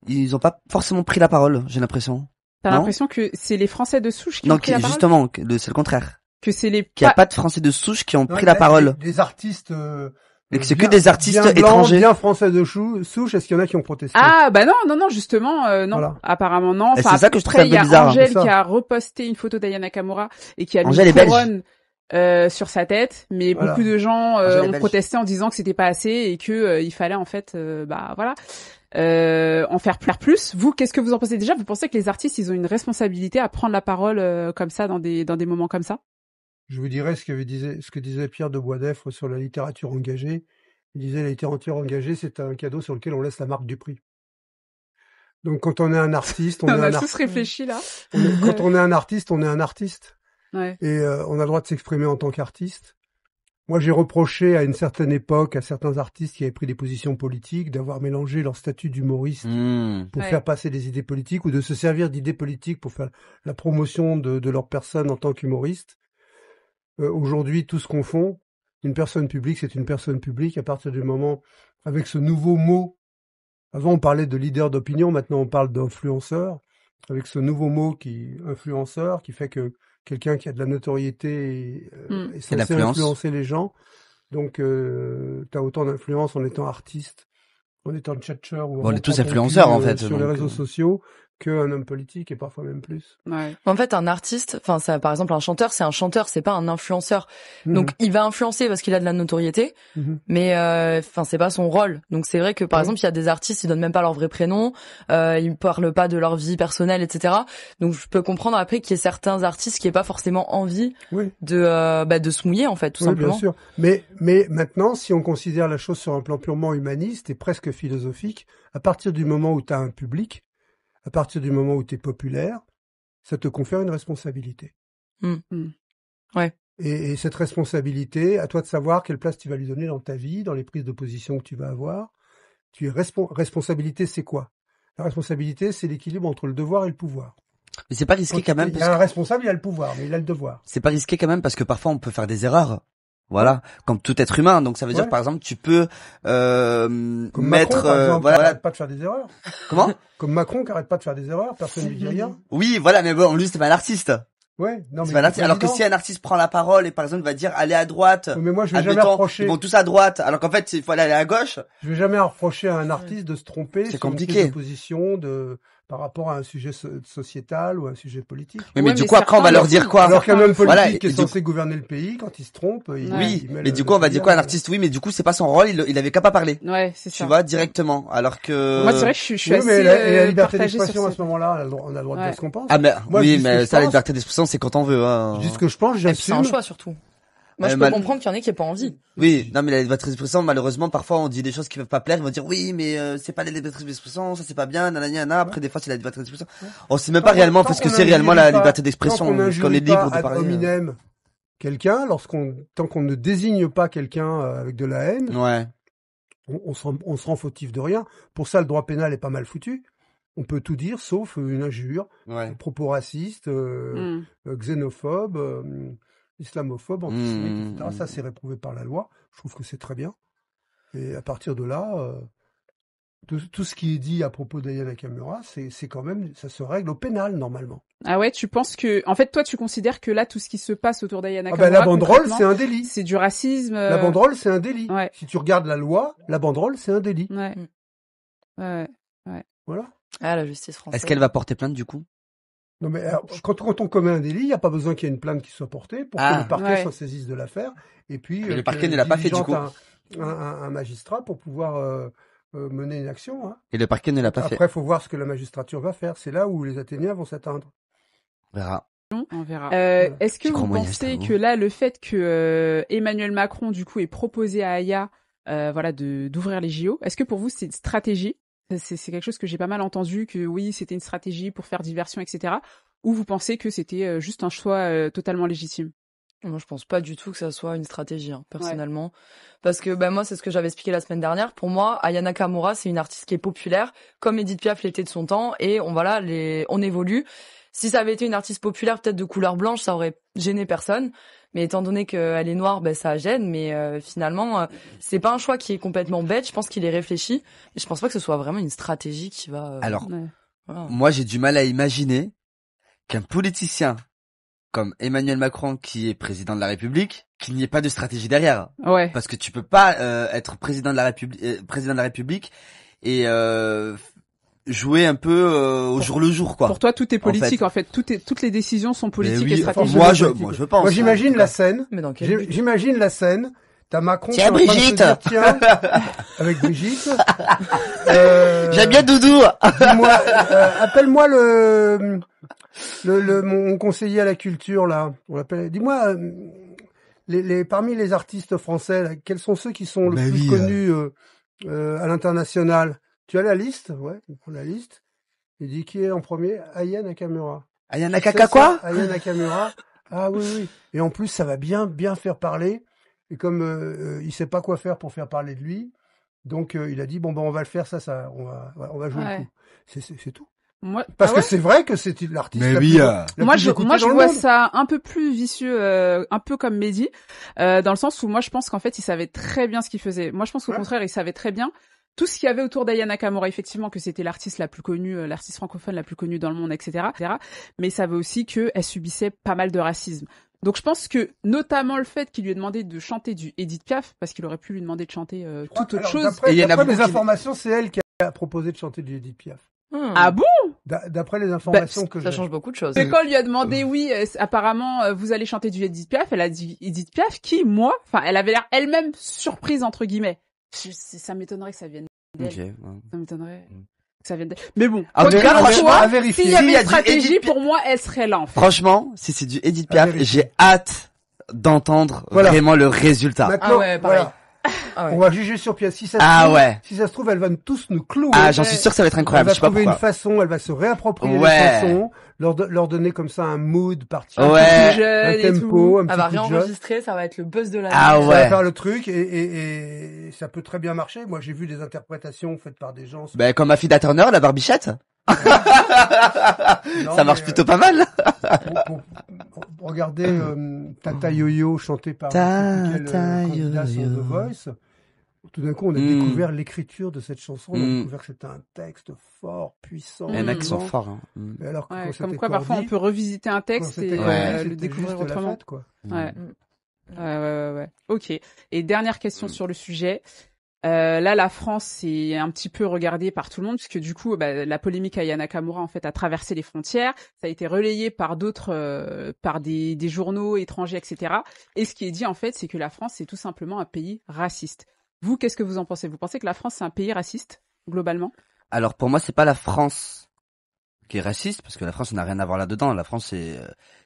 Ils ont pas forcément pris la parole, j'ai l'impression. T'as l'impression que c'est les Français de souche qui ont pris la parole? Non, justement, c'est le contraire. Que c'est les... Qu'il n'y a pas de Français de souche qui ont pris la parole. Des artistes Et que c'est que des artistes étrangers. Bien français de souche, est-ce qu'il y en a qui ont protesté? Ah, bah non, justement, non. Voilà. Apparemment, non. Enfin, c'est ça que je trouve un peu bizarre. Il y a Angèle qui a reposté une photo d'Aya Nakamura et qui a mis une couronne sur sa tête, mais beaucoup de gens ont protesté en disant que c'était pas assez et que il fallait en fait, en faire plus. Vous, qu'est-ce que vous en pensez déjà? Vous pensez que les artistes, ils ont une responsabilité à prendre la parole comme ça dans des moments comme ça? Je vous dirais ce que disait Pierre de Boisdeffre sur la littérature engagée. Il disait la littérature engagée, c'est un cadeau sur lequel on laisse la marque du prix. Donc quand on est un artiste, on a tous réfléchi là. Quand on est un artiste, on est un artiste. Ouais. Et on a le droit de s'exprimer en tant qu'artiste. Moi, j'ai reproché à une certaine époque à certains artistes qui avaient pris des positions politiques d'avoir mélangé leur statut d'humoriste pour faire passer des idées politiques ou de se servir d'idées politiques pour faire la promotion de leur personne en tant qu'humoriste. Aujourd'hui, tout se confond. Une personne publique, c'est une personne publique à partir du moment, avec ce nouveau mot. Avant, on parlait de leader d'opinion, maintenant on parle d'influenceur. Avec ce nouveau mot influenceur, qui fait que quelqu'un qui a de la notoriété est censé influencer les gens. Donc, tu as autant d'influence en étant artiste, en étant tchatcheur ou on est tous influenceurs en fait sur les réseaux sociaux qu'un homme politique et parfois même plus. Ouais. En fait, un artiste, enfin ça, par exemple un chanteur, c'est pas un influenceur. Donc il va influencer parce qu'il a de la notoriété, mais enfin c'est pas son rôle. Donc c'est vrai que par exemple il y a des artistes, ils donnent même pas leur vrai prénom, ils parlent pas de leur vie personnelle, etc. Donc je peux comprendre après qu'il y ait certains artistes qui aient pas forcément envie de se mouiller en fait, tout simplement. Bien sûr. Mais maintenant, si on considère la chose sur un plan purement humaniste et presque philosophique, à partir du moment où tu as un public, à partir du moment où tu es populaire, ça te confère une responsabilité. Ouais. Et cette responsabilité, à toi de savoir quelle place tu vas lui donner dans ta vie, dans les prises de position que tu vas avoir. Responsabilité, c'est quoi? La responsabilité, c'est l'équilibre entre le devoir et le pouvoir. Mais c'est pas risqué quand même. Il y a un responsable, il a le pouvoir, mais il a le devoir. C'est pas risqué quand même parce que parfois on peut faire des erreurs. Voilà, comme tout être humain. Donc ça veut dire par exemple tu peux comme mettre Macron, par exemple, qui arrête pas de faire des erreurs. Comment? Comme Macron qui arrête pas de faire des erreurs, personne ne lui dit rien. Oui, voilà, mais bon, lui c'est pas un artiste. Ouais, non, c'est pas un artiste. Alors que si un artiste prend la parole et par exemple va dire allez à droite, mais moi je vais jamais reprocher. Ils vont tous à droite, alors qu'en fait il faut aller à gauche. Je vais jamais reprocher à un artiste de se tromper. C'est compliqué. Une position par rapport à un sujet sociétal ou un sujet politique. Mais du coup après on va leur dire quoi? Alors qu'un homme politique qui est censé gouverner le pays, quand il se trompe, mais du coup on va dire quoi à un artiste? Oui, mais du coup c'est pas son rôle, il avait qu'à pas parler. Ouais, c'est ça. Tu vois, directement. Alors que moi c'est vrai que je suis assez mais la liberté d'expression à ce moment-là, on a le droit de dire ce qu'on pense. Ah mais oui, mais ça la liberté d'expression c'est quand on veut Je dis ce que je pense, j'assume. C'est un choix surtout. Moi, je peux comprendre qu'il y en ait qui n'aient pas envie. Oui, non, mais la liberté d'expression, malheureusement, parfois, on dit des choses qui peuvent pas plaire, ils vont dire, oui, mais, c'est pas la liberté d'expression, ça c'est pas bien, nanana. Après, des fois, c'est la liberté d'expression. On sait même pas réellement, parce que c'est réellement la liberté d'expression, qu'on est libre de parler. Hominem quelqu'un, tant qu'on ne désigne pas quelqu'un avec de la haine. Ouais. On se rend fautif de rien. Pour ça, le droit pénal est pas mal foutu. On peut tout dire, sauf une injure, un propos raciste, xénophobe, islamophobe, antisémite, etc. Ça, c'est réprouvé par la loi. Je trouve que c'est très bien. Et à partir de là, tout ce qui est dit à propos d'Aya Nakamura, c'est quand même, ça se règle au pénal, normalement. Ah ouais, tu penses que, en fait, toi, tu considères que là, tout ce qui se passe autour d'Aya Nakamura, la banderole, c'est un délit. C'est du racisme. La banderole, c'est un délit. Ouais. Si tu regardes la loi, la banderole, c'est un délit. Ouais. Voilà. Ah, la justice française. Est-ce qu'elle va porter plainte, du coup? Non, mais alors, quand on commet un délit, il n'y a pas besoin qu'il y ait une plainte qui soit portée pour que le parquet s'en saisisse de l'affaire. Et puis, le parquet ne l'a pas fait, du coup. Un magistrat pour pouvoir mener une action. Hein. Et le parquet ne l'a pas fait. Après, il faut voir ce que la magistrature va faire. C'est là où les Athéniens vont s'atteindre. On verra. On verra. Est-ce que vous pensez que là, le fait que Emmanuel Macron, du coup, ait proposé à Aya d'ouvrir les JO, est-ce que pour vous, c'est une stratégie? C'est quelque chose que j'ai pas mal entendu, que oui, c'était une stratégie pour faire diversion, etc. Ou vous pensez que c'était juste un choix totalement légitime? Moi, je pense pas du tout que ça soit une stratégie, personnellement. Parce que moi, c'est ce que j'avais expliqué la semaine dernière. Pour moi, Aya Nakamura, c'est une artiste qui est populaire, comme Edith Piaf l'était de son temps, et on évolue. Si ça avait été une artiste populaire, peut-être de couleur blanche, ça aurait gêné personne. Mais étant donné qu'elle est noire, ça gêne. Mais finalement, c'est pas un choix qui est complètement bête. Je pense qu'il est réfléchi. Et je pense pas que ce soit vraiment une stratégie qui va... Alors, moi, j'ai du mal à imaginer qu'un politicien comme Emmanuel Macron qui est président de la République, qu'il n'y ait pas de stratégie derrière. Ouais. Parce que tu peux pas être président de la République et jouer un peu au jour le jour, quoi. Pour toi, tout est politique, en fait. Toutes les décisions sont politiques et stratégiques. Moi, je pense. Moi, j'imagine la scène. Mais dans quel but ? J'imagine la scène. T'as Macron. Tiens, Brigitte. Tiens, avec Brigitte. J'aime bien Doudou. Dis-moi, appelle-moi mon conseiller à la culture, là. On l'appelle. Dis-moi, parmi les artistes français, là, quels sont ceux qui sont le plus connus à l'international? Tu as la liste? Ouais, on prend la liste. Il dit qui est en premier? Aya Nakamura. Aya Nakamura quoi? Aya Nakamura. Ah oui. Et en plus, ça va bien faire parler. Et comme il sait pas quoi faire pour faire parler de lui, donc il a dit bon on va le faire, ça on va jouer le coup. C'est tout. Parce que c'est vrai que c'est l'artiste la plus moi je vois monde. Ça un peu plus vicieux, un peu comme Mehdi, dans le sens où moi je pense qu'en fait il savait très bien ce qu'il faisait. Moi je pense qu'au contraire il savait très bien tout ce qu'il y avait autour d'Aya Nakamura, effectivement, que c'était l'artiste la plus connue, l'artiste francophone la plus connue dans le monde, etc. Mais il savait aussi qu'elle subissait pas mal de racisme. Donc je pense que, notamment le fait qu'il lui ait demandé de chanter du Edith Piaf, parce qu'il aurait pu lui demander de chanter toute autre chose. D'après mes informations, c'est elle qui a proposé de chanter du Edith Piaf. Ah bon? D'après les informations que ça change beaucoup de choses. Mais quand on lui a demandé, oui, apparemment, vous allez chanter du Edith Piaf, elle a dit Edith Piaf, qui, moi? Enfin, elle avait l'air elle-même surprise, entre guillemets. Ça m'étonnerait que ça vienne d'elle. Okay, ça m'étonnerait que ça vienne d'elle. Mais bon. En tout cas, franchement, à vérifier. S'il y avait une stratégie, pour moi, elle serait là, en fait. Franchement, si c'est du Edith Piaf, j'ai hâte d'entendre vraiment le résultat. Maintenant, pareil. Voilà. On va juger sur pièce. Si ça se trouve, elles vont tous nous clouer. Ah, j'en suis sûr que ça va être incroyable. Elle va trouver une façon, elle va se réapproprier les chansons, leur donner comme ça un mood particulier, un tempo, un petit elle va coup de réenregistrer, ça va être le buzz de la nuit. Ça va faire le truc et ça peut très bien marcher. Moi, j'ai vu des interprétations faites par des gens. Comme Affida Turner, la barbichette. Ça marche plutôt pas mal. Pour regarder Tata Yo-Yo chanté par candidat sur The Voice. Tout d'un coup, on a découvert l'écriture de cette chanson. On a découvert que c'était un texte fort, puissant. Les mecs sont forts. Hein. Mais alors que comme quoi, parfois, on peut revisiter un texte et le découvrir autrement. Fête, quoi. Ouais. Ok. Et dernière question sur le sujet. Là, la France est un petit peu regardée par tout le monde, puisque du coup, la polémique Aya Nakamura, en fait, a traversé les frontières. Ça a été relayé par d'autres, par des journaux étrangers, etc. Et ce qui est dit, en fait, c'est que la France, c'est tout simplement un pays raciste. Vous, qu'est-ce que vous en pensez? Vous pensez que la France, c'est un pays raciste, globalement? Alors, pour moi, c'est pas la France qui est raciste, parce que la France, on n'a rien à voir là-dedans. La France,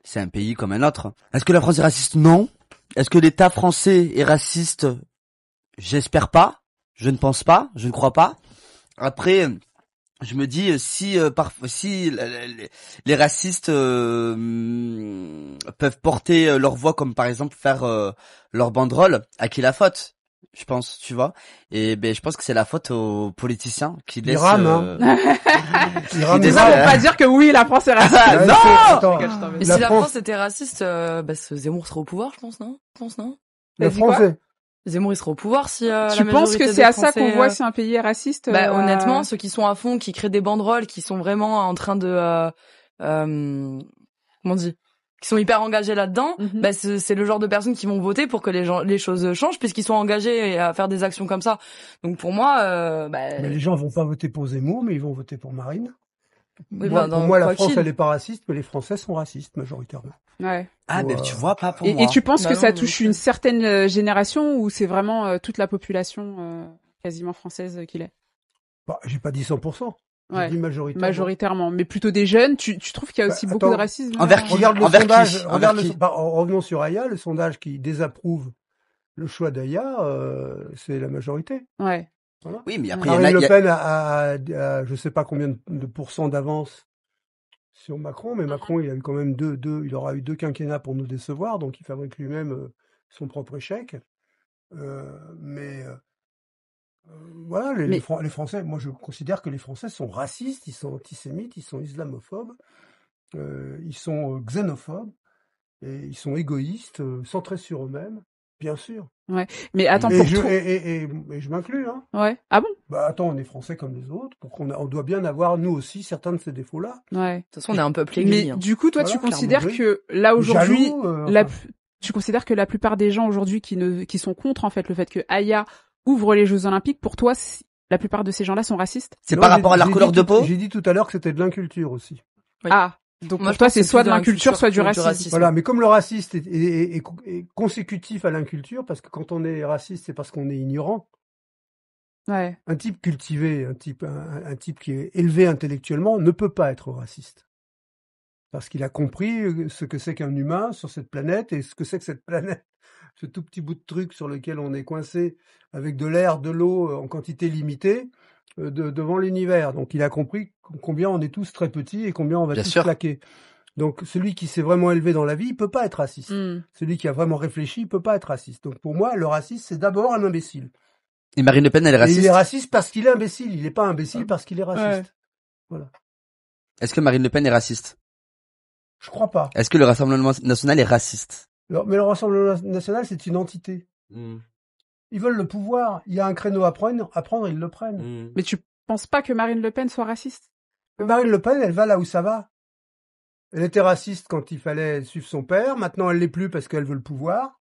c'est un pays comme un autre. Est-ce que la France est raciste? Non. Est-ce que l'État français est raciste? J'espère pas. Je ne pense pas, je ne crois pas. Après, je me dis si les racistes peuvent porter leur voix, comme par exemple faire leur banderole, à qui la faute? Je pense, tu vois. Et je pense que c'est la faute aux politiciens qui laissent. Ils rament. Ils rament. C'est ça pour pas dire que oui, la France est raciste. Non. Et si la France était raciste, Zemmour serait au pouvoir, je pense, non? Le Français. Zemmour il sera au pouvoir si tu penses que c'est à ça qu'on voit si un pays est raciste? Honnêtement, ceux qui sont à fond, qui créent des banderoles, qui sont vraiment en train de comment on dit, qui sont hyper engagés là-dedans, c'est le genre de personnes qui vont voter pour que les choses changent puisqu'ils sont engagés à faire des actions comme ça. Donc pour moi mais les gens vont pas voter pour Zemmour, mais ils vont voter pour Marine. Oui, pour moi, la France, elle est pas raciste, mais les Français sont racistes majoritairement. Ouais. Ah, mais tu vois pas pour moi. Et tu penses que ça touche une certaine génération ou c'est vraiment toute la population quasiment française qu'il est? J'ai pas dit 100%. J'ai dit majoritairement. Majoritairement, mais plutôt des jeunes. Tu trouves qu'il y a aussi beaucoup de racisme? Regarde le sondage. Revenons sur Aya, le sondage qui désapprouve le choix d'Aya, c'est la majorité. Ouais. Voilà. Oui, mais après Marine Le Pen a je sais pas combien de pourcents d'avance sur Macron, mais Macron, il a eu quand même il aura eu 2 quinquennats pour nous décevoir, donc il fabrique lui-même son propre échec. Voilà, les Français, moi je considère que les Français sont racistes, ils sont antisémites, ils sont islamophobes, ils sont xénophobes, et ils sont égoïstes, centrés sur eux-mêmes. Bien sûr. Ouais. Mais attends, et je m'inclus, hein. Ouais. Ah bon? Bah attends, on est français comme les autres, donc on doit bien avoir nous aussi certains de ces défauts-là. Ouais. De toute façon, on est un peuple aigri. Mais du coup, toi, Voilà, tu considères clairement, que là aujourd'hui, jaloux, tu considères que la plupart des gens aujourd'hui qui sont contre en fait le fait que Aya ouvre les Jeux Olympiques, pour toi, la plupart de ces gens-là sont racistes? C'est par rapport à leur couleur de peau? J'ai dit tout à l'heure que c'était de l'inculture aussi. Oui. Ah. Donc moi, pour toi, c'est soit de l'inculture, soit du racisme. Voilà, mais comme le racisme est consécutif à l'inculture, parce que quand on est raciste, c'est parce qu'on est ignorant. Ouais. Un type cultivé, un type qui est élevé intellectuellement ne peut pas être raciste. Parce qu'il a compris ce que c'est qu'un humain sur cette planète et ce que c'est que cette planète, ce tout petit bout de truc sur lequel on est coincé avec de l'air, de l'eau en quantité limitée devant l'univers. Donc il a compris combien on est tous très petits et combien on va tous claquer. Donc celui qui s'est vraiment élevé dans la vie, il peut pas être raciste. Celui qui a vraiment réfléchi, il peut pas être raciste. Donc pour moi, le raciste, c'est d'abord un imbécile. Et Marine Le Pen, elle est raciste? Et il est raciste parce qu'il est imbécile. Il n'est pas imbécile parce qu'il est raciste. Ouais. Voilà. Est-ce que Marine Le Pen est raciste? Je crois pas. Est-ce que le Rassemblement National est raciste? Mais le Rassemblement National, c'est une entité. Ils veulent le pouvoir. Il y a un créneau à prendre, ils le prennent. Mais tu penses pas que Marine Le Pen soit raciste? Marine Le Pen, elle va là où ça va. Elle était raciste quand il fallait suivre son père. Maintenant, elle l'est plus parce qu'elle veut le pouvoir.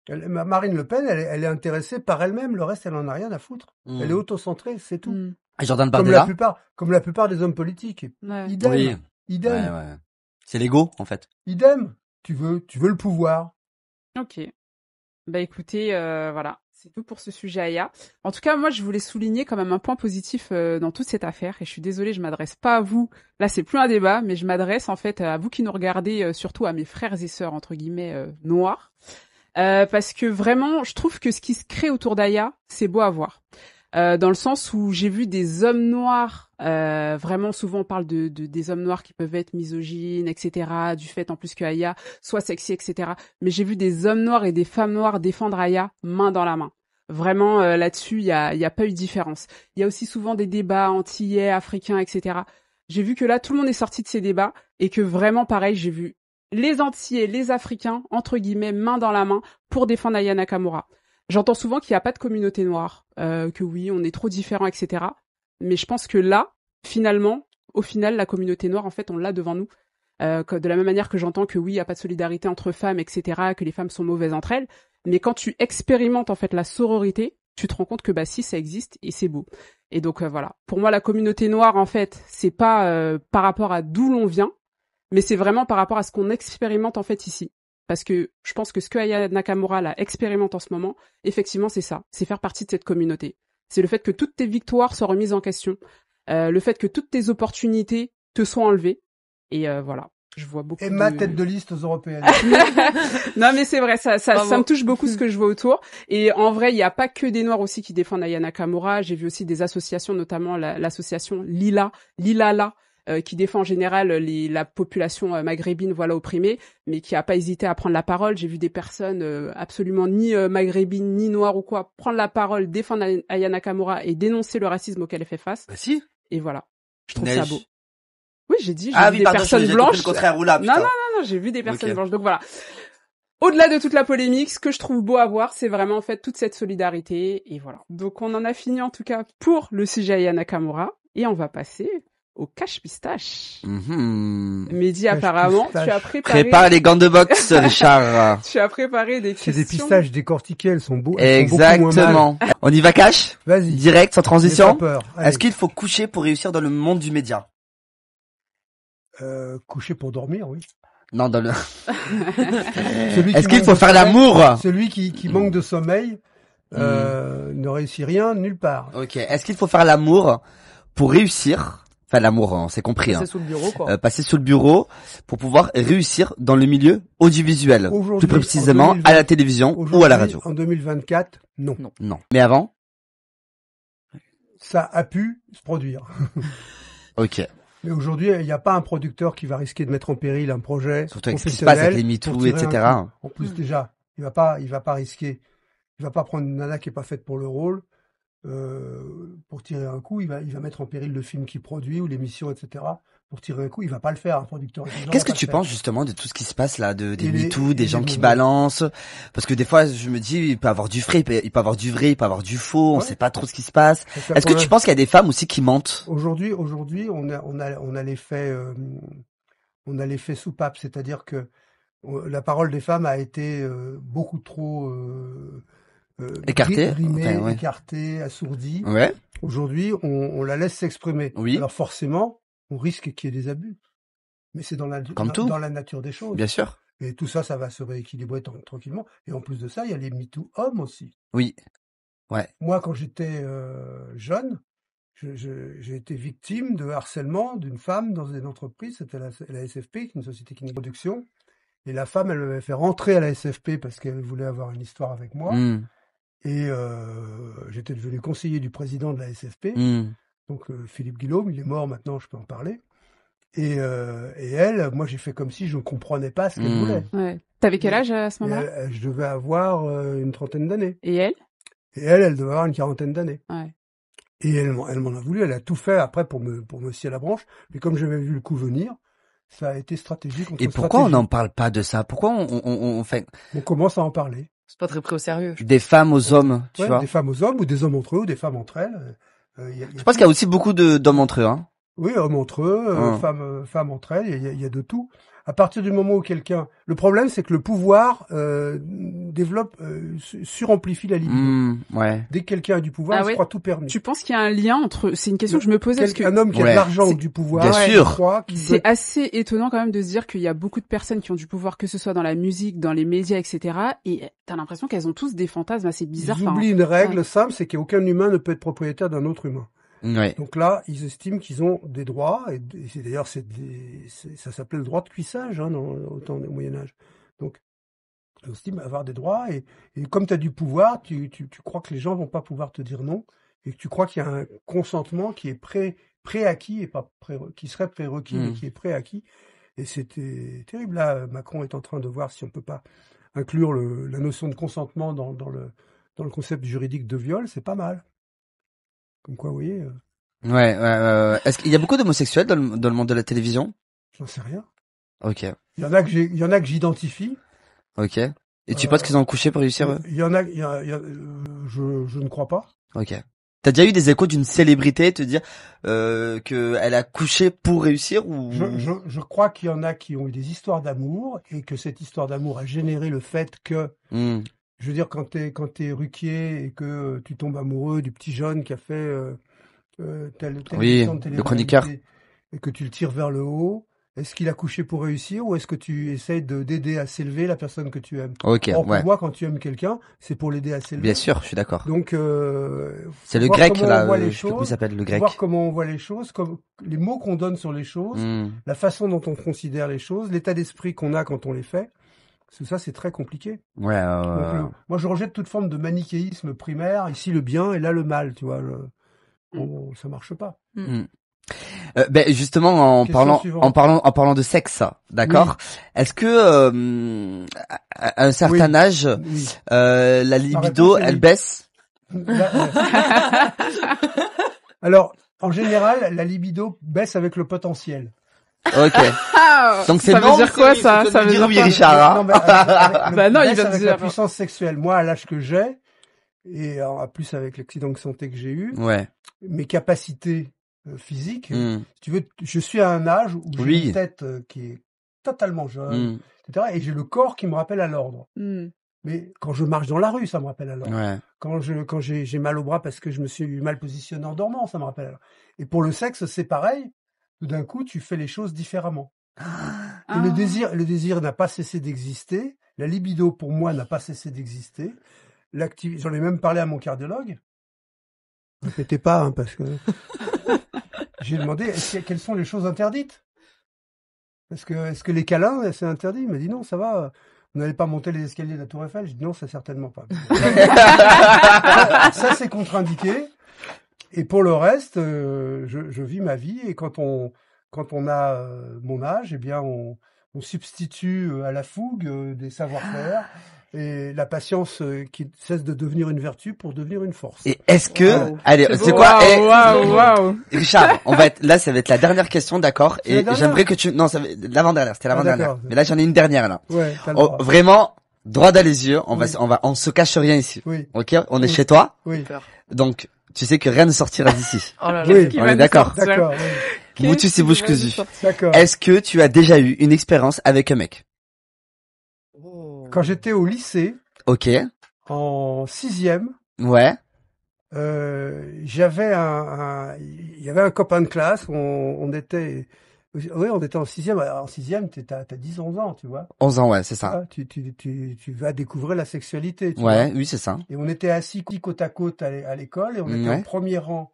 Marine Le Pen, elle est intéressée par elle-même. Le reste, elle en a rien à foutre. Elle est autocentrée, c'est tout. Jordan Bardella? Comme la plupart des hommes politiques. Ouais. Idem. Oui. Idem. Ouais. C'est l'ego, en fait. Idem. Tu veux le pouvoir. Ok. Bah écoutez, voilà. C'est tout pour ce sujet Aya. En tout cas, moi, je voulais souligner quand même un point positif dans toute cette affaire. Et je suis désolée, je m'adresse pas à vous. Là, c'est plus un débat, mais je m'adresse en fait à vous qui nous regardez, surtout à mes frères et sœurs, entre guillemets, noirs. Parce que vraiment, je trouve que ce qui se crée autour d'Aya, c'est beau à voir. Dans le sens où j'ai vu des hommes noirs, vraiment souvent on parle des hommes noirs qui peuvent être misogynes, etc., du fait en plus que Aya soit sexy, etc. Mais j'ai vu des hommes noirs et des femmes noires défendre Aya main dans la main. Vraiment, là-dessus, il y a pas eu de différence. Il y a aussi souvent des débats antillais, africains, etc. J'ai vu que là, tout le monde est sorti de ces débats et que vraiment, pareil, j'ai vu les Antillais, les Africains, entre guillemets, main dans la main pour défendre Aya Nakamura. J'entends souvent qu'il n'y a pas de communauté noire, que oui, on est trop différents, etc. Mais je pense que là, au final, la communauté noire, en fait, on l'a devant nous. De la même manière que j'entends que oui, il n'y a pas de solidarité entre femmes, etc., que les femmes sont mauvaises entre elles. Mais quand tu expérimentes, en fait, la sororité, tu te rends compte que, bah, si, ça existe et c'est beau. Et donc, voilà. Pour moi, la communauté noire, en fait, c'est pas par rapport à d'où l'on vient, mais c'est vraiment par rapport à ce qu'on expérimente, en fait, ici. Parce que je pense que ce que Aya Nakamura là expérimente en ce moment, effectivement, c'est ça. C'est faire partie de cette communauté. C'est le fait que toutes tes victoires soient remises en question. Le fait que toutes tes opportunités te soient enlevées. Et voilà. Je vois beaucoup. Et ma tête de liste aux européennes. Non, mais c'est vrai, ça me touche beaucoup ce que je vois autour. Et en vrai, il n'y a pas que des Noirs aussi qui défendent Aya Nakamura. J'ai vu aussi des associations, notamment l'association Lilala, qui défend en général la population maghrébine, voilà, opprimée, mais qui a pas hésité à prendre la parole. J'ai vu des personnes absolument ni maghrébines, ni noires ou quoi, prendre la parole, défendre Aya Nakamura et dénoncer le racisme auquel elle fait face. Bah si. Et voilà. Je trouve ça beau. Oui, j'ai vu des pardon, personnes blanches. Le contraire, oula, putain. Non, j'ai vu des personnes blanches. Donc voilà. Au-delà de toute la polémique, ce que je trouve beau à voir, c'est vraiment en fait toute cette solidarité. Et voilà. Donc on en a fini en tout cas pour le sujet Aya Nakamura. Et on va passer au cache-pistache. Mehdi, apparemment, tu as préparé... Prépare les gants de boxe, Richard. Tu as préparé des questions. C'est des pistaches décortiquées, elles sont beaux. Exactement. On y va cash? Vas-y. Direct, sans transition. Est-ce qu'il faut coucher pour réussir dans le monde du média? Coucher pour dormir, oui. Non, dans le... Est-ce qu'il faut faire l'amour? Celui qui manque de sommeil, ne réussit rien nulle part. Ok. Est-ce qu'il faut faire l'amour pour réussir? Enfin, l'amour, on s'est compris. Passer sous le bureau, quoi. Passer sous le bureau pour pouvoir réussir dans le milieu audiovisuel. Plus précisément, à la télévision ou à la radio. En 2024, non. Mais avant? Ça a pu se produire. Ok. Mais aujourd'hui, il n'y a pas un producteur qui va risquer de mettre en péril un projet surtout avec ce qui se passe avec les MeToo, etc. En plus, déjà, il va pas risquer. Il va pas prendre une nana qui est pas faite pour le rôle. Pour tirer un coup, il va mettre en péril le film qu'il produit ou l'émission, etc. pour tirer un coup, il va pas le faire, un producteur. Qu'est-ce que tu penses justement de tout ce qui se passe là, des MeToo, des gens qui balancent? Parce que des fois, je me dis, il peut avoir du vrai, il peut avoir du vrai, il peut avoir du faux, on sait pas trop ce qui se passe. Est-ce que tu penses qu'il y a des femmes aussi qui mentent? Aujourd'hui, on a l'effet soupape, c'est-à-dire que la parole des femmes a été beaucoup trop écartée, écartée, assourdie. Ouais. Aujourd'hui, on la laisse s'exprimer. Oui. Alors forcément, on risque qu'il y ait des abus. Mais c'est dans la nature des choses. Bien sûr. Et tout ça, ça va se rééquilibrer tranquillement. Et en plus de ça, il y a les MeToo hommes aussi. Oui. Ouais. Moi, quand j'étais jeune, j'ai été victime de harcèlement d'une femme dans une entreprise. C'était la SFP, une société qui production. Et la femme, elle m'avait fait rentrer à la SFP parce qu'elle voulait avoir une histoire avec moi. Mmh. Et j'étais devenu conseiller du président de la SFP. Donc Philippe Guillaume, il est mort maintenant, je peux en parler. Et elle, moi j'ai fait comme si je ne comprenais pas ce qu'elle voulait. Ouais. T'avais quel âge à ce moment-là? Je devais avoir une 30aine d'années. Et elle? Et elle devait avoir une 40aine d'années. Ouais. Et elle m'en a voulu, elle a tout fait après pour me scier la branche. Mais comme j'avais vu le coup venir, ça a été stratégique. Et pourquoi on n'en parle pas de ça? Pourquoi on fait... On commence à en parler. C'est pas très pris au sérieux. Des femmes aux hommes, tu vois. Des femmes aux hommes, ou des hommes entre eux, ou des femmes entre elles. Je pense qu'il y a aussi beaucoup d'hommes entre eux, hein. Oui, hommes entre eux, femmes entre elles, il y a de tout. À partir du moment où le problème, c'est que le pouvoir suramplifie la libido. Ouais. Dès que quelqu'un a du pouvoir, il se croit tout permis. Tu penses qu'il y a un lien entre... C'est une question que je me posais. Un homme qui a de l'argent ou du pouvoir, bien sûr. C'est assez étonnant quand même de se dire qu'il y a beaucoup de personnes qui ont du pouvoir, que ce soit dans la musique, dans les médias, etc. Et t'as l'impression qu'elles ont tous des fantasmes assez bizarres. Ils oublient une règle simple, c'est qu'aucun humain ne peut être propriétaire d'un autre humain. Ouais. Donc là, ils estiment qu'ils ont des droits, et c'est d'ailleurs ça s'appelait le droit de cuissage au temps du Moyen-Âge. Donc, ils estiment avoir des droits, et comme tu as du pouvoir, tu crois que les gens vont pas pouvoir te dire non, et que tu crois qu'il y a un consentement qui est préacquis, et pas qui serait prérequis, mais qui est préacquis. Et c'était terrible. Là, Macron est en train de voir si on peut pas inclure la notion de consentement dans le concept juridique de viol, c'est pas mal. Comme quoi, vous voyez. Ouais. Est-ce qu'il y a beaucoup d'homosexuels dans le monde de la télévision? J'en sais rien. Ok. Il y en a que j'identifie. Ok. Et tu penses qu'ils ont couché pour réussir eux? Je ne crois pas. Ok. T'as déjà eu des échos d'une célébrité te dire que elle a couché pour réussir ou? Je crois qu'il y en a qui ont eu des histoires d'amour et que cette histoire d'amour a généré le fait que. Je veux dire, quand t'es Ruquier et que tu tombes amoureux du petit jeune qui a fait telle émission de télé, le chroniqueur, et que tu le tires vers le haut, est-ce qu'il a couché pour réussir ou est-ce que tu essayes d'aider à s'élever la personne que tu aimes? Ok. Or, pour moi, quand tu aimes quelqu'un, c'est pour l'aider à s'élever. Bien sûr, je suis d'accord. Donc, c'est le grec là. Je sais pas comment il s'appelle le grec. Voir comment on voit les choses, comme les mots qu'on donne sur les choses, la façon dont on considère les choses, l'état d'esprit qu'on a quand on les fait. Tout ça, c'est très compliqué. Ouais. Donc, moi, je rejette toute forme de manichéisme primaire. Ici, le bien et là, le mal, tu vois. Ça marche pas. Justement, en parlant de sexe, d'accord. Oui. Est-ce que à un certain âge, la libido, elle baisse? Alors, en général, la libido baisse avec le potentiel. Ok. Donc c'est ça veut dire quoi ça? Ça veut dire oui, Richard. Hein non, il va dire la puissance sexuelle. Moi, à l'âge que j'ai, et en plus avec l'accident de santé que j'ai eu, mes capacités physiques, si tu veux, je suis à un âge où j'ai une tête qui est totalement jeune, etc. Et j'ai le corps qui me rappelle à l'ordre. Mais quand je marche dans la rue, ça me rappelle à l'ordre. Quand j'ai mal au bras parce que je me suis mal positionné en dormant, ça me rappelle à l'ordre. Et pour le sexe, c'est pareil. Tout d'un coup, tu fais les choses différemment. Et le désir n'a pas cessé d'exister. La libido, pour moi, n'a pas cessé d'exister. J'en ai même parlé à mon cardiologue. Ne répétez pas, hein, parce que j'ai demandé quelles sont les choses interdites. Est-ce que les câlins, c'est interdit? Il m'a dit non, ça va. Vous n'allez pas monter les escaliers de la Tour Eiffel? J'ai dit non, c'est certainement pas. Ça, c'est contre-indiqué. Et pour le reste, je vis ma vie, et quand on a mon âge, eh bien on substitue à la fougue des savoir-faire, et la patience qui cesse de devenir une vertu pour devenir une force. Et est-ce que, allez, c'est quoi? Waouh. Richard, là, ça va être la dernière question, d'accord? Et j'aimerais que non, l'avant-dernière, c'était l'avant-dernière. Mais là, j'en ai une dernière, là. Ouais, t'as le droit. Vraiment, droit dans les yeux, on se cache rien ici. Oui. Ok? On est chez toi. Oui. Donc, tu sais que rien ne sortira d'ici. Oh là là. Oui. On est d'accord. D'accord, oui. Boutus et bouche cousue. D'accord. Est-ce que tu as déjà eu une expérience avec un mec? Quand j'étais au lycée, Ok. en 6e, Ouais. il y avait un copain de classe, on était en 6e. En 6e, t'as 10, 11 ans, tu vois. 11 ans, ouais, c'est ça. Ah, tu vas découvrir la sexualité, tu Ouais, vois. oui, c'est ça. Et on était assis côte à côte à l'école, et on était Ouais. en premier rang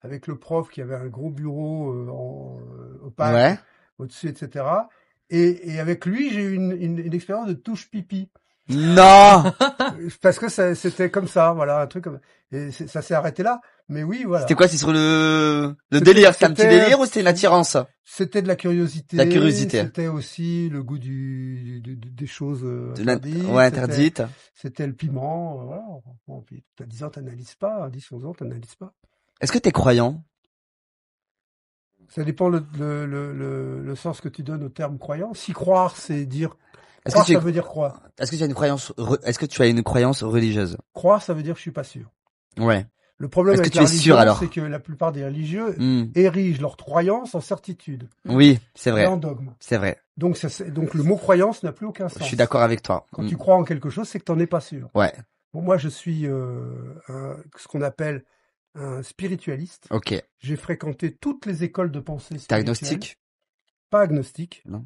avec le prof qui avait un gros bureau opaque Ouais. au-dessus, etc. Et avec lui, j'ai eu une expérience de touche pipi. Non! Parce que c'était comme ça, voilà, un truc comme et ça s'est arrêté là. Mais oui, voilà. C'était quoi? C'est sur le délire? C'était un petit délire ou c'était une attirance? C'était de la curiosité. La curiosité. C'était aussi le goût des choses interdites. Ouais, interdite. C'était le piment, voilà. Bon, puis t'as 10 ans, t'analyses pas. À 10, 11 ans, t'analyses pas. Est-ce que t'es croyant? Ça dépend le sens que tu donnes au terme croyant. Si croire, c'est dire. Est-ce Croire, que ça veut dire croire. Est-ce que tu as une croyance, est-ce que tu as une croyance religieuse? Croire, ça veut dire que je suis pas sûr. Ouais. Le problème Est-ce que avec tu la es sûr, religion, alors? c'est que la plupart des religieux Hmm. érigent leur croyance en certitude Oui, c'est et vrai. en dogme. C'est vrai. Donc, donc le mot croyance n'a plus aucun sens. Je suis d'accord avec toi. Quand tu crois en quelque chose, c'est que t'en es pas sûr. Ouais. Bon, moi, je suis ce qu'on appelle un spiritualiste. Ok. J'ai fréquenté toutes les écoles de pensée T'es spirituelle. agnostique? Pas agnostique. Non.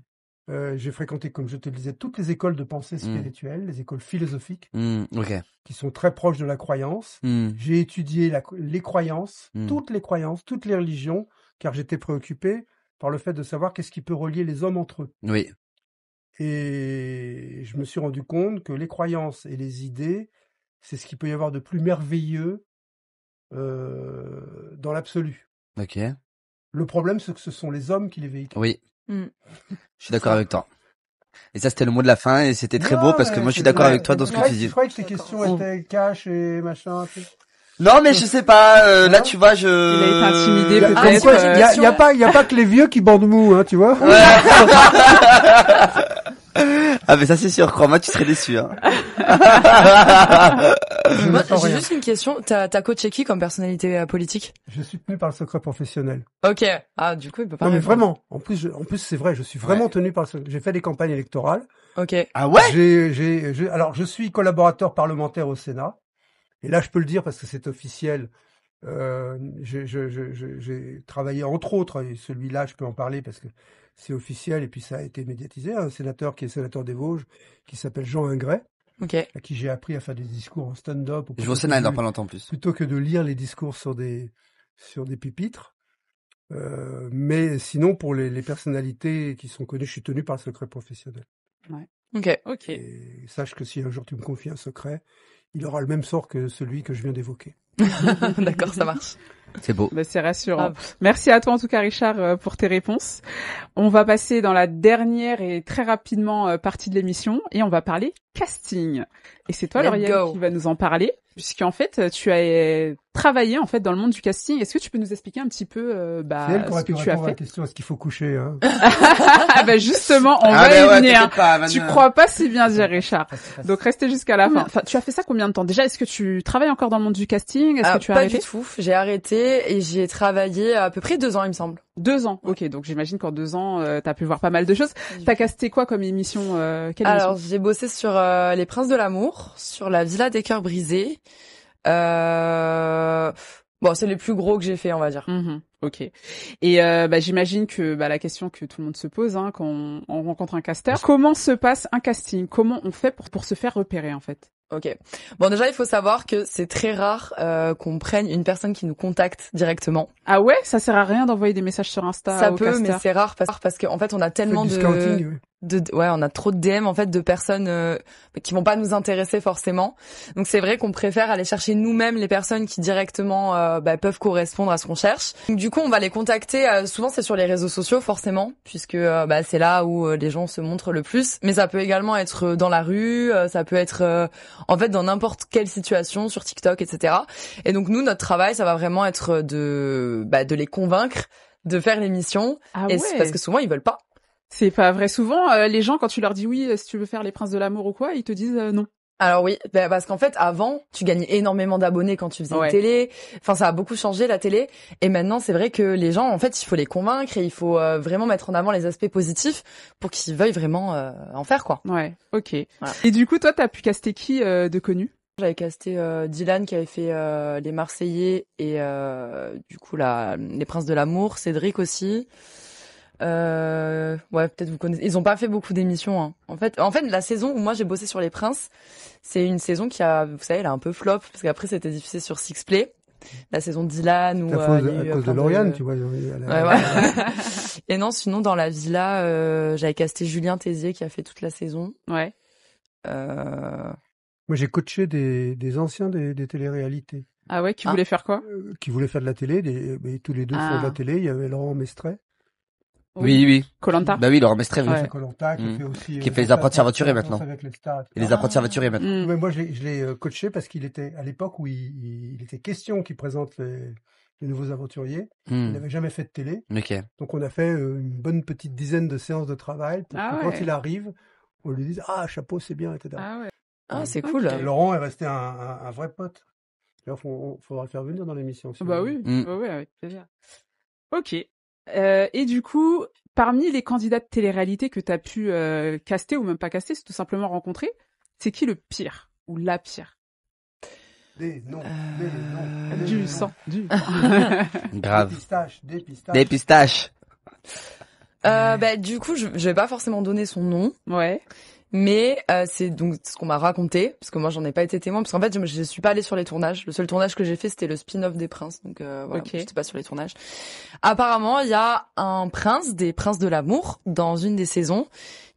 J'ai fréquenté, comme je te le disais, toutes les écoles de pensée spirituelle, les écoles philosophiques, Ok. qui sont très proches de la croyance. J'ai étudié les croyances, toutes les religions, car j'étais préoccupé par le fait de savoir qu'est-ce qui peut relier les hommes entre eux. Oui. Et je me suis rendu compte que les croyances et les idées, c'est ce qu'il peut y avoir de plus merveilleux dans l'absolu. Ok. Le problème, c'est que ce sont les hommes qui les véhiculent. Oui. Je suis d'accord avec toi. Et ça, c'était le mot de la fin et c'était très beau parce que moi, je suis d'accord avec toi dans ce que tu dis. Je croyais que tes questions étaient cash et machin. Non, mais je sais pas, là, tu vois, Il a été intimidé, Comme peut-être. quoi, y a pas que les vieux qui bandent mou, hein, tu vois. Ouais. Ah, mais ça, c'est sûr, crois-moi, tu serais déçu, hein. Moi, j'ai juste une question. T'as coaché qui comme personnalité politique? Je suis tenu par le secret professionnel. Ok. Ah, du coup, il peut pas. Non, mais répondre. vraiment. En plus, c'est vrai, je suis vraiment tenu par le secret. J'ai fait des campagnes électorales. Ok. Ah ouais? Alors, je suis collaborateur parlementaire au Sénat. Et là, je peux le dire parce que c'est officiel. J'ai travaillé entre autres, et celui-là, je peux en parler parce que c'est officiel et puis ça a été médiatisé. Un sénateur qui est sénateur des Vosges, qui s'appelle Jean Ingret, Ok. à qui j'ai appris à faire des discours en stand-up. Je vais au Sénat dans pas longtemps en plus. Plutôt que de lire les discours sur des pupitres. Mais sinon, pour les personnalités qui sont connues, je suis tenu par le secret professionnel. Ok. Ok. Et sache que si un jour tu me confies un secret, il aura le même sort que celui que je viens d'évoquer. D'accord, ça marche. C'est beau. Bah, c'est rassurant. Ah. Merci à toi en tout cas Richard pour tes réponses. On va passer dans la dernière et très rapidement partie de l'émission et on va parler casting. Et c'est toi Let's Lauriane go. qui va nous en parler puisqu'en fait tu as travaillé en fait dans le monde du casting. Est-ce que tu peux nous expliquer un petit peu C'est elle qui aurait ce pu que tu as répondre à la fait? question, est-ce qu'il faut coucher, hein? Ah bah justement, on va ben y ouais, venir. t'inquiète pas, Tu Manu. crois pas si bien dire Richard. Donc restez jusqu'à la fin. Enfin, tu as fait ça combien de temps? Déjà, est-ce que tu travailles encore dans le monde du casting? Est-ce que tu as Pas arrêté? du tout. J'ai arrêté et j'y ai travaillé à peu près 2 ans, il me semble. 2 ans. Ok, donc j'imagine qu'en 2 ans, t'as pu voir pas mal de choses. T'as casté quoi comme émission? Quelle Alors, émission? j'ai bossé sur Les Princes de l'amour, sur La Villa des Cœurs Brisés. Bon, c'est les plus gros que j'ai fait, on va dire. Ok. Et j'imagine que la question que tout le monde se pose quand on rencontre un casteur, comment se passe un casting? Comment on fait pour se faire repérer en fait? Ok. Bon, déjà, il faut savoir que c'est très rare qu'on prenne une personne qui nous contacte directement. Ah ouais, ça sert à rien d'envoyer des messages sur Insta Ça aux peut, mais casteurs? c'est rare parce qu'en fait, on a tellement Du scouting, oui. on a trop de DM en fait de personnes qui vont pas nous intéresser forcément. Donc c'est vrai qu'on préfère aller chercher nous-mêmes les personnes qui directement peuvent correspondre à ce qu'on cherche. Donc, du coup, on va les contacter. Souvent, c'est sur les réseaux sociaux forcément, puisque c'est là où les gens se montrent le plus. Mais ça peut également être dans la rue, ça peut être en fait dans n'importe quelle situation sur TikTok, etc. Et donc nous, notre travail, ça va vraiment être de les convaincre de faire l'émission. Ah et ouais. Parce que souvent ils veulent pas. C'est pas vrai. Souvent, les gens, quand tu leur dis oui, si tu veux faire les Princes de l'amour ou quoi, ils te disent non. Alors oui, parce qu'en fait, avant, tu gagnais énormément d'abonnés quand tu faisais une télé. Enfin, ça a beaucoup changé, la télé. Et maintenant, c'est vrai que les gens, en fait, il faut les convaincre et il faut vraiment mettre en avant les aspects positifs pour qu'ils veuillent vraiment en faire, quoi. Ouais, ok. Voilà. Et du coup, toi, t'as pu caster qui de connu? J'avais casté Dylan qui avait fait les Marseillais et du coup les Princes de l'amour, Cédric aussi. Peut-être vous connaissez. Ils ont pas fait beaucoup d'émissions. Hein. En fait, la saison où moi j'ai bossé sur les Princes, c'est une saison qui a, vous savez, elle a un peu flop parce qu'après c'était diffusé sur Sixplay. La saison de Dylan ou à cause de Lauriane, tu vois. Et non, sinon dans la villa, j'avais casté Julien Tézier qui a fait toute la saison. Ouais. Moi, j'ai coaché des anciens des téléréalités. Ah ouais, qui voulaient faire quoi? Qui voulaient faire de la télé. Mais tous les deux font de la télé. Il y avait Laurent Mestret. Oui. Koh-Lanta. Bah oui, Laurent Mestret, oui. Qui Koh-Lanta, qui fait aussi... Qui fait les apprentis aventuriers maintenant. Et les apprentis aventuriers maintenant. Mais moi, je l'ai coaché parce qu'il était à l'époque où il était question qu'il présente les nouveaux aventuriers. Il n'avait jamais fait de télé. Okay. Donc, on a fait une bonne petite dizaine de séances de travail pour que quand il arrive, on lui dise « Ah, chapeau, c'est bien, etc. » Ah ouais. Ah, c'est cool. Laurent est resté un vrai pote. D'ailleurs, faudra le faire venir dans l'émission. Bah oui, ouais, avec plaisir. Ok. Et du coup, parmi les candidats de télé-réalité que t'as pu caster ou même pas caster, c'est tout simplement rencontrer, c'est qui le pire ou la pire? Des noms. Du sang, du. Grave. Des pistaches. Du coup, je vais pas forcément donner son nom. Ouais. Mais c'est donc ce qu'on m'a raconté, parce que moi j'en ai pas été témoin, parce qu'en fait je suis pas allée sur les tournages. Le seul tournage que j'ai fait c'était le spin-off des Princes, donc voilà, j'étais pas sur les tournages. Apparemment il y a un prince des Princes de l'amour dans une des saisons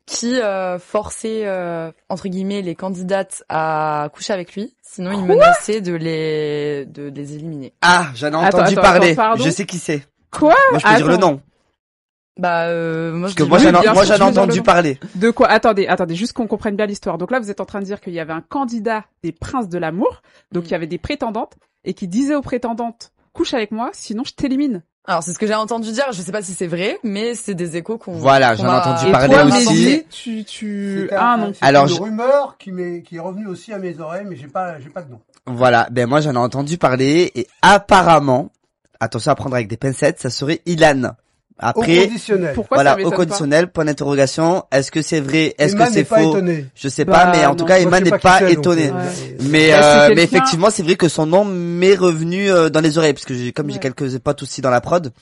qui forçait entre guillemets les candidates à coucher avec lui, sinon il menaçait de les éliminer. Ah, j'en ai entendu parler. Je sais qui c'est. Quoi? Moi je peux dire le nom. Moi, j'en ai entendu parler. De quoi? Attendez, juste qu'on comprenne bien l'histoire. Donc là, vous êtes en train de dire qu'il y avait un candidat des Princes de l'amour, donc il y avait des prétendantes, et qui disait aux prétendantes, couche avec moi, sinon je t'élimine. Alors, c'est ce que j'ai entendu dire, je sais pas si c'est vrai, mais c'est des échos qu'on... Voilà, j'en ai entendu parler toi, aussi. Alors, une rumeur qui est revenue aussi à mes oreilles, mais j'ai pas de nom. Voilà, moi j'en ai entendu parler, et apparemment, attention à prendre avec des pincettes, ça serait Ilan. Après, au conditionnel. Pourquoi ça m'étonne au conditionnel, point d'interrogation. Est-ce que c'est vrai? Est-ce que c'est faux? Étonné. Je sais pas, mais en tout cas, Emma n'est pas étonné. Mais effectivement, c'est vrai que son nom m'est revenu dans les oreilles, parce que j'ai quelques potes aussi dans la prod.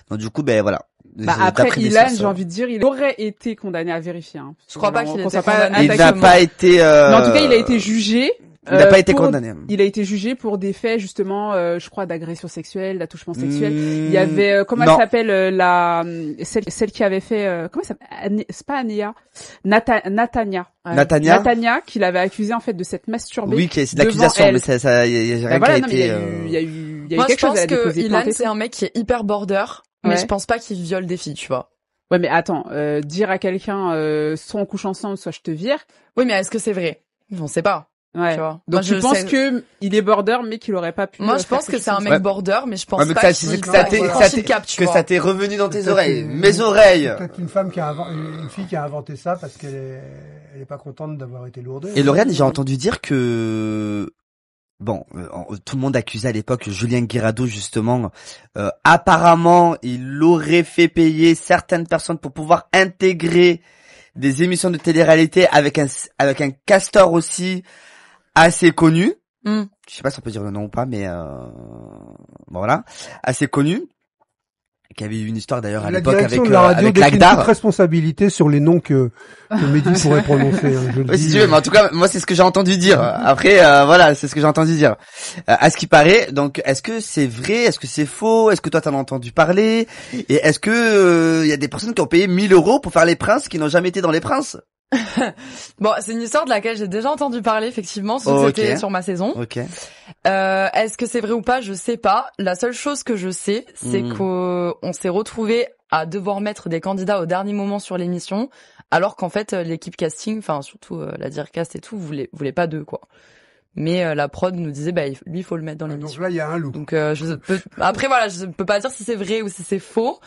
Donc du coup, voilà. Après, Ilan, j'ai envie de dire, il aurait été condamné à vérifier. Hein. Je crois pas qu'il ait été condamné. Il n'a pas été... Mais en tout cas, il a été jugé. Il n'a pas été condamné. Il a été jugé pour des faits justement, je crois, d'agression sexuelle, d'attouchement sexuel. Il y avait comment elle s'appelle celle qui avait fait comment ça s'appelle, c'est pas Anéa, Natania. Natania qui l'avait accusé en fait de s'être masturbée. Oui, c'est de l'accusation, mais ça y a rien qui a été. Il y a eu moi, quelque chose. Je pense que Ilan c'est un mec qui est hyper border, mais je pense pas qu'il viole des filles, tu vois. Ouais, mais attends, dire à quelqu'un soit on couche ensemble, soit je te vire. Oui, mais est-ce que c'est vrai? On sait pas. Ouais. Tu vois. Donc tu penses que il est border mais qu'il aurait pas pu. Moi je pense que c'est un mec border mais je pense pas que ça t'est revenu dans tes oreilles. Mes oreilles. Peut-être une fille qui a inventé ça parce qu'elle est pas contente d'avoir été lourde. Et Lauriane, j'ai entendu dire que tout le monde accusait à l'époque Julien Guirado justement. Apparemment, il aurait fait payer certaines personnes pour pouvoir intégrer des émissions de télé-réalité avec un castor aussi assez connu. Je sais pas si on peut dire le nom ou pas, mais voilà, assez connu. Qui avait eu une histoire d'ailleurs à la l'époque direction avec de la radio avec décline toute Lagdar. responsabilité sur les noms que Mehdi pourrait prononcer. Hein, je le Ouais, dis. si tu veux, mais en tout cas, moi c'est ce que j'ai entendu dire. Après, voilà, c'est ce que j'ai entendu dire. À ce qui paraît, donc, est-ce que c'est vrai, est-ce que c'est faux, est-ce que toi t'en as entendu parler, et est-ce que y a des personnes qui ont payé 1 000 € pour faire les princes qui n'ont jamais été dans les princes? Bon, c'est une histoire de laquelle j'ai déjà entendu parler, effectivement, sauf que c'était sur ma saison. Ok. Est-ce que c'est vrai ou pas? Je sais pas. La seule chose que je sais, c'est qu'on s'est retrouvés à devoir mettre des candidats au dernier moment sur l'émission, alors qu'en fait, l'équipe casting, enfin, surtout la Dircast et tout, voulait pas d'eux, quoi. Mais la prod nous disait, bah, lui, il faut le mettre dans l'émission. Donc là, il y a un loup. Donc, après, voilà, je peux pas dire si c'est vrai ou si c'est faux.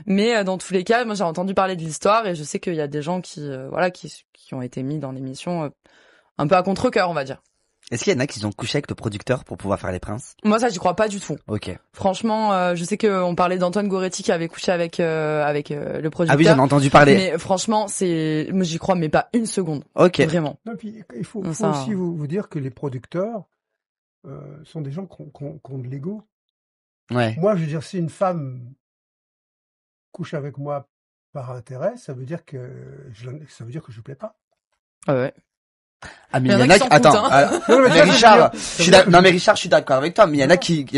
Mais dans tous les cas, moi j'ai entendu parler de l'histoire et je sais qu'il y a des gens qui ont été mis dans l'émission un peu à contre-cœur, on va dire. Est-ce qu'il y en a qui ont couché avec le producteur pour pouvoir faire les princes? Moi ça j'y crois pas du tout. Ok. Franchement, je sais qu'on parlait d'Antoine Goretti qui avait couché avec le producteur. Ah oui, j'en ai entendu parler. Mais franchement, moi j'y crois mais pas une seconde. Ok. Vraiment. Non, puis, il faut aussi vous dire que les producteurs sont des gens qui ont de l'ego. Ouais. Moi, je veux dire, si une femme couche avec moi par intérêt, ça veut dire que je plais pas. Ah ouais. Ah mais il y en a qui attends. Mais Richard, je suis d'accord avec toi, mais il y en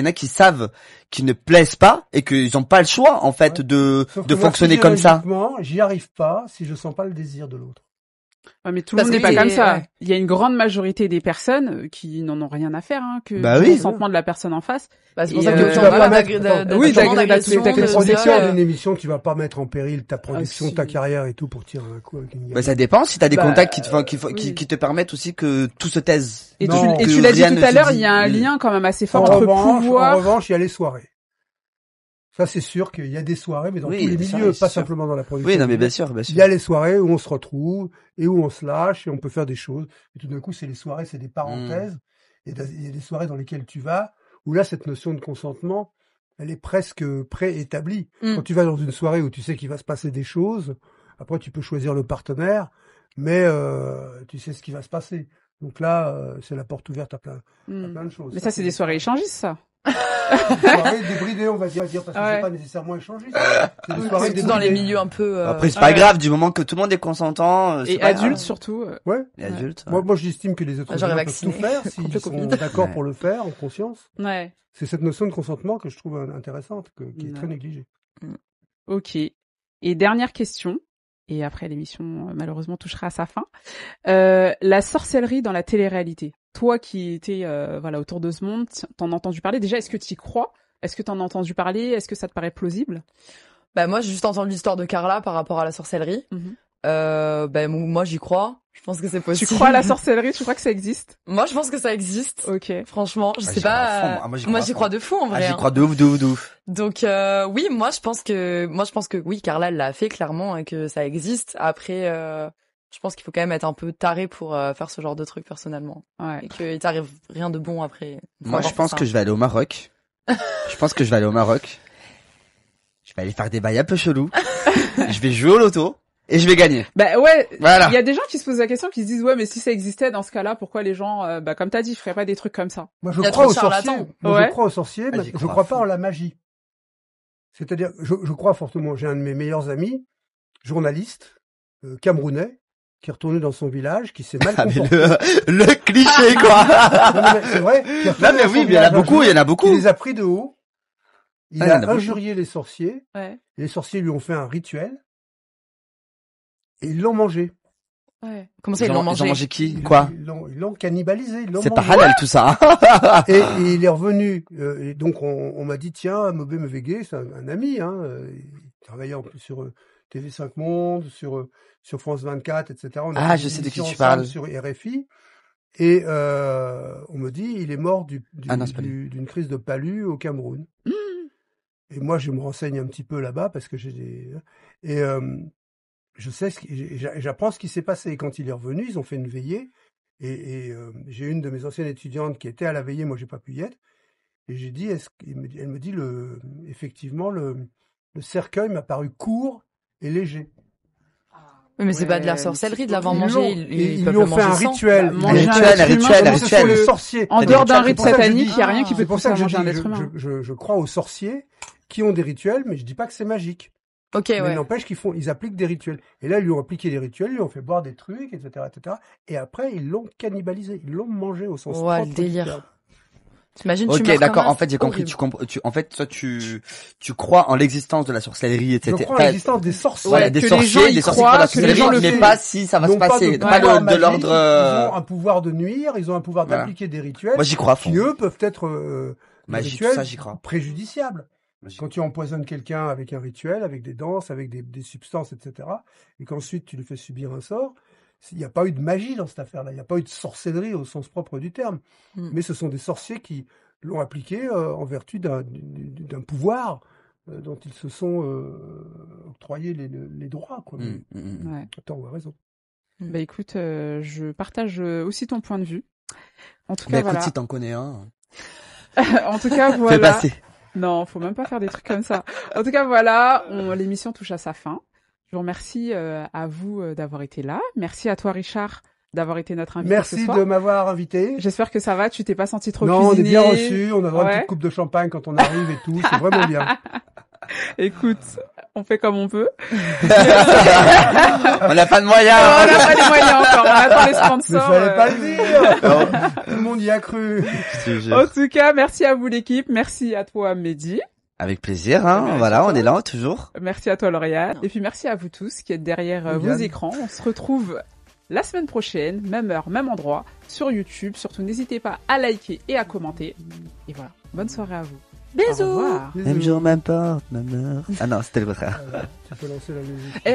a qui savent qu'ils ne plaisent pas et qu'ils n'ont pas le choix en fait de fonctionner comme ça. J'y arrive pas si je sens pas le désir de l'autre. Ouais, mais tout le monde n'est pas comme ça. Ouais. Il y a une grande majorité des personnes qui n'en ont rien à faire, hein, que le consentement de la personne en face. Bah, c'est pour ça que tu vas pas d'agression. T'es producteur d'une émission, tu vas pas mettre en péril ta production, ta carrière et tout pour tirer un coup avec une gamine. Bah, ça dépend si t'as des contacts qui te permettent aussi que tout se taise. Et tu l'as dit tout à l'heure, il y a un lien quand même assez fort entre pouvoir. En revanche, il y a les soirées. Ça, c'est sûr qu'il y a des soirées, mais dans tous les milieux, pas simplement dans la production. Oui, non, mais bien sûr. Il y a les soirées où on se retrouve et où on se lâche et on peut faire des choses. Et tout d'un coup, c'est les soirées, c'est des parenthèses. Il y a des soirées dans lesquelles tu vas, où là, cette notion de consentement, elle est presque préétablie. Quand tu vas dans une soirée où tu sais qu'il va se passer des choses, après, tu peux choisir le partenaire, mais tu sais ce qui va se passer. Donc là, c'est la porte ouverte à plein de choses. Mais ça, c'est des soirées échangistes, ça. Soirée débridée, on va dire, parce que c'est pas nécessairement échangiste. C'est des soirées débridées. Dans les milieux un peu. Après, c'est pas grave, du moment que tout le monde est consentant. Et adulte surtout. Ouais. Et adulte. Moi, j'estime que les autres gens peuvent tout faire s'ils sont d'accord pour le faire en conscience. Ouais. C'est cette notion de consentement que je trouve intéressante, qui est très négligée. Ok. Et dernière question. Et après, l'émission, malheureusement, touchera à sa fin. La sorcellerie dans la télé-réalité. Toi qui étais autour de ce monde, t'en as entendu parler. Déjà, est-ce que tu y crois? Est-ce que t'en as entendu parler? Est-ce que ça te paraît plausible? Bah moi, j'ai juste entendu l'histoire de Carla par rapport à la sorcellerie. Moi, j'y crois. Je pense que c'est possible. Tu crois à la sorcellerie? Tu crois que ça existe? Moi, je pense que ça existe. Ok. Franchement, je sais pas. Moi, j'y crois de fou en vrai. J'y crois de ouf. Donc oui, moi je pense que oui, Carla elle l'a fait clairement et que ça existe. Après, je pense qu'il faut quand même être un peu taré pour faire ce genre de truc personnellement. Ouais. Et qu'il t'arrive rien de bon après. Moi, je pense que je vais aller au Maroc. Je vais aller faire des bails un peu chelous. Je vais jouer au loto. Et je vais gagner. Bah ouais, voilà. Il y a des gens qui se posent la question, qui se disent ouais, mais si ça existait dans ce cas-là, pourquoi les gens, comme t'as dit, feraient pas des trucs comme ça? Moi, je crois aux sorciers. Je crois aux sorciers, mais je crois pas en la magie. C'est-à-dire, je crois fortement. J'ai un de mes meilleurs amis, journaliste camerounais, qui est retourné dans son village, qui s'est mal comporté. Le cliché quoi. Non, mais c'est vrai. Non mais oui, il y en a beaucoup. Il les a pris de haut. Il a injurié les sorciers. Ouais. Et les sorciers lui ont fait un rituel. Et ils l'ont mangé. Ouais. Comment ça, ils l'ont mangé? Ils ont mangé qui? Quoi? Ils l'ont cannibalisé. C'est pas halal tout ça. Et il est revenu. Et donc on m'a dit tiens, Mobé Mevege, c'est un ami. Il travaillait en plus sur TV5 Monde, sur France 24, etc. Je sais de qui tu parles. Sur RFI. Et on me dit il est mort d'une crise de palu au Cameroun. Et moi je me renseigne un petit peu là-bas parce que je sais j'apprends ce qui s'est passé. Et quand il est revenu, ils ont fait une veillée. Et j'ai une de mes anciennes étudiantes qui était à la veillée, moi j'ai pas pu y être. Et j'ai dit, elle me dit effectivement le cercueil m'a paru court et léger. Oui, mais c'est pas de la sorcellerie de l'avoir mangé. Ils lui ont fait un rituel. Un rituel. Ce sont les sorciers. En dehors d'un rite satanique, il y a rien qui peut pousser à manger un être humain. Je crois aux sorciers. qui ont des rituels, mais je dis pas que c'est magique. Ok, mais ouais. n'empêche ils appliquent des rituels. Et là, ils lui ont appliqué des rituels, ils lui ont fait boire des trucs, etc., etc. Et après, ils l'ont cannibalisé, ils l'ont mangé au sens propre. Le délire. T'imagines, ok, d'accord. En fait, j'ai compris. En fait, toi, tu crois en l'existence de la sorcellerie, etc. Je crois en l'existence des sorciers. Ouais, des sorciers, des sorciers pour la sorcellerie, mais pas si ça va se passer. Pas de l'ordre. Ils ont un pouvoir de nuire, ils ont un pouvoir d'appliquer des rituels. Moi, j'y crois. Qui eux peuvent être magique, ça, j'y crois. Préjudiciables. Quand tu empoisonnes quelqu'un avec un rituel, avec des danses, avec des substances, etc., et qu'ensuite tu lui fais subir un sort, il n'y a pas eu de magie dans cette affaire-là, il n'y a pas eu de sorcellerie au sens propre du terme. Mais ce sont des sorciers qui l'ont appliqué en vertu d'un pouvoir dont ils se sont octroyés les droits. Quoi. Ouais. Attends, on a raison. Bah écoute, je partage aussi ton point de vue. En tout cas, écoute, voilà. si t'en connais un. En tout cas, voilà. Fais passer. Non, faut même pas faire des trucs comme ça. En tout cas, voilà, l'émission touche à sa fin. Je vous remercie à vous d'avoir été là. Merci à toi, Richard, d'avoir été notre invité ce soir. Merci de m'avoir invité. J'espère que ça va, tu t'es pas senti trop cuisiné. Non, on est bien reçus, on a droit à une petite coupe de champagne quand on arrive et tout, c'est vraiment bien. Écoute, on fait comme on peut. On n'a pas de moyens. On n'a pas les moyens encore, on attend les sponsors. Mais fallait pas le dire. Tout le monde y a cru. En tout cas, merci à vous l'équipe, merci à toi Mehdi. Avec plaisir, hein. Voilà, on est là toujours. Merci à toi Lauriane. Et puis merci à vous tous qui êtes derrière vos écrans. On se retrouve la semaine prochaine, même heure, même endroit, sur YouTube. Surtout, n'hésitez pas à liker et à commenter. Et voilà, bonne soirée à vous. Bisous. Au revoir. Même jour, même porte, même heure. Ah non, c'était le contraire. Tu peux lancer la musique.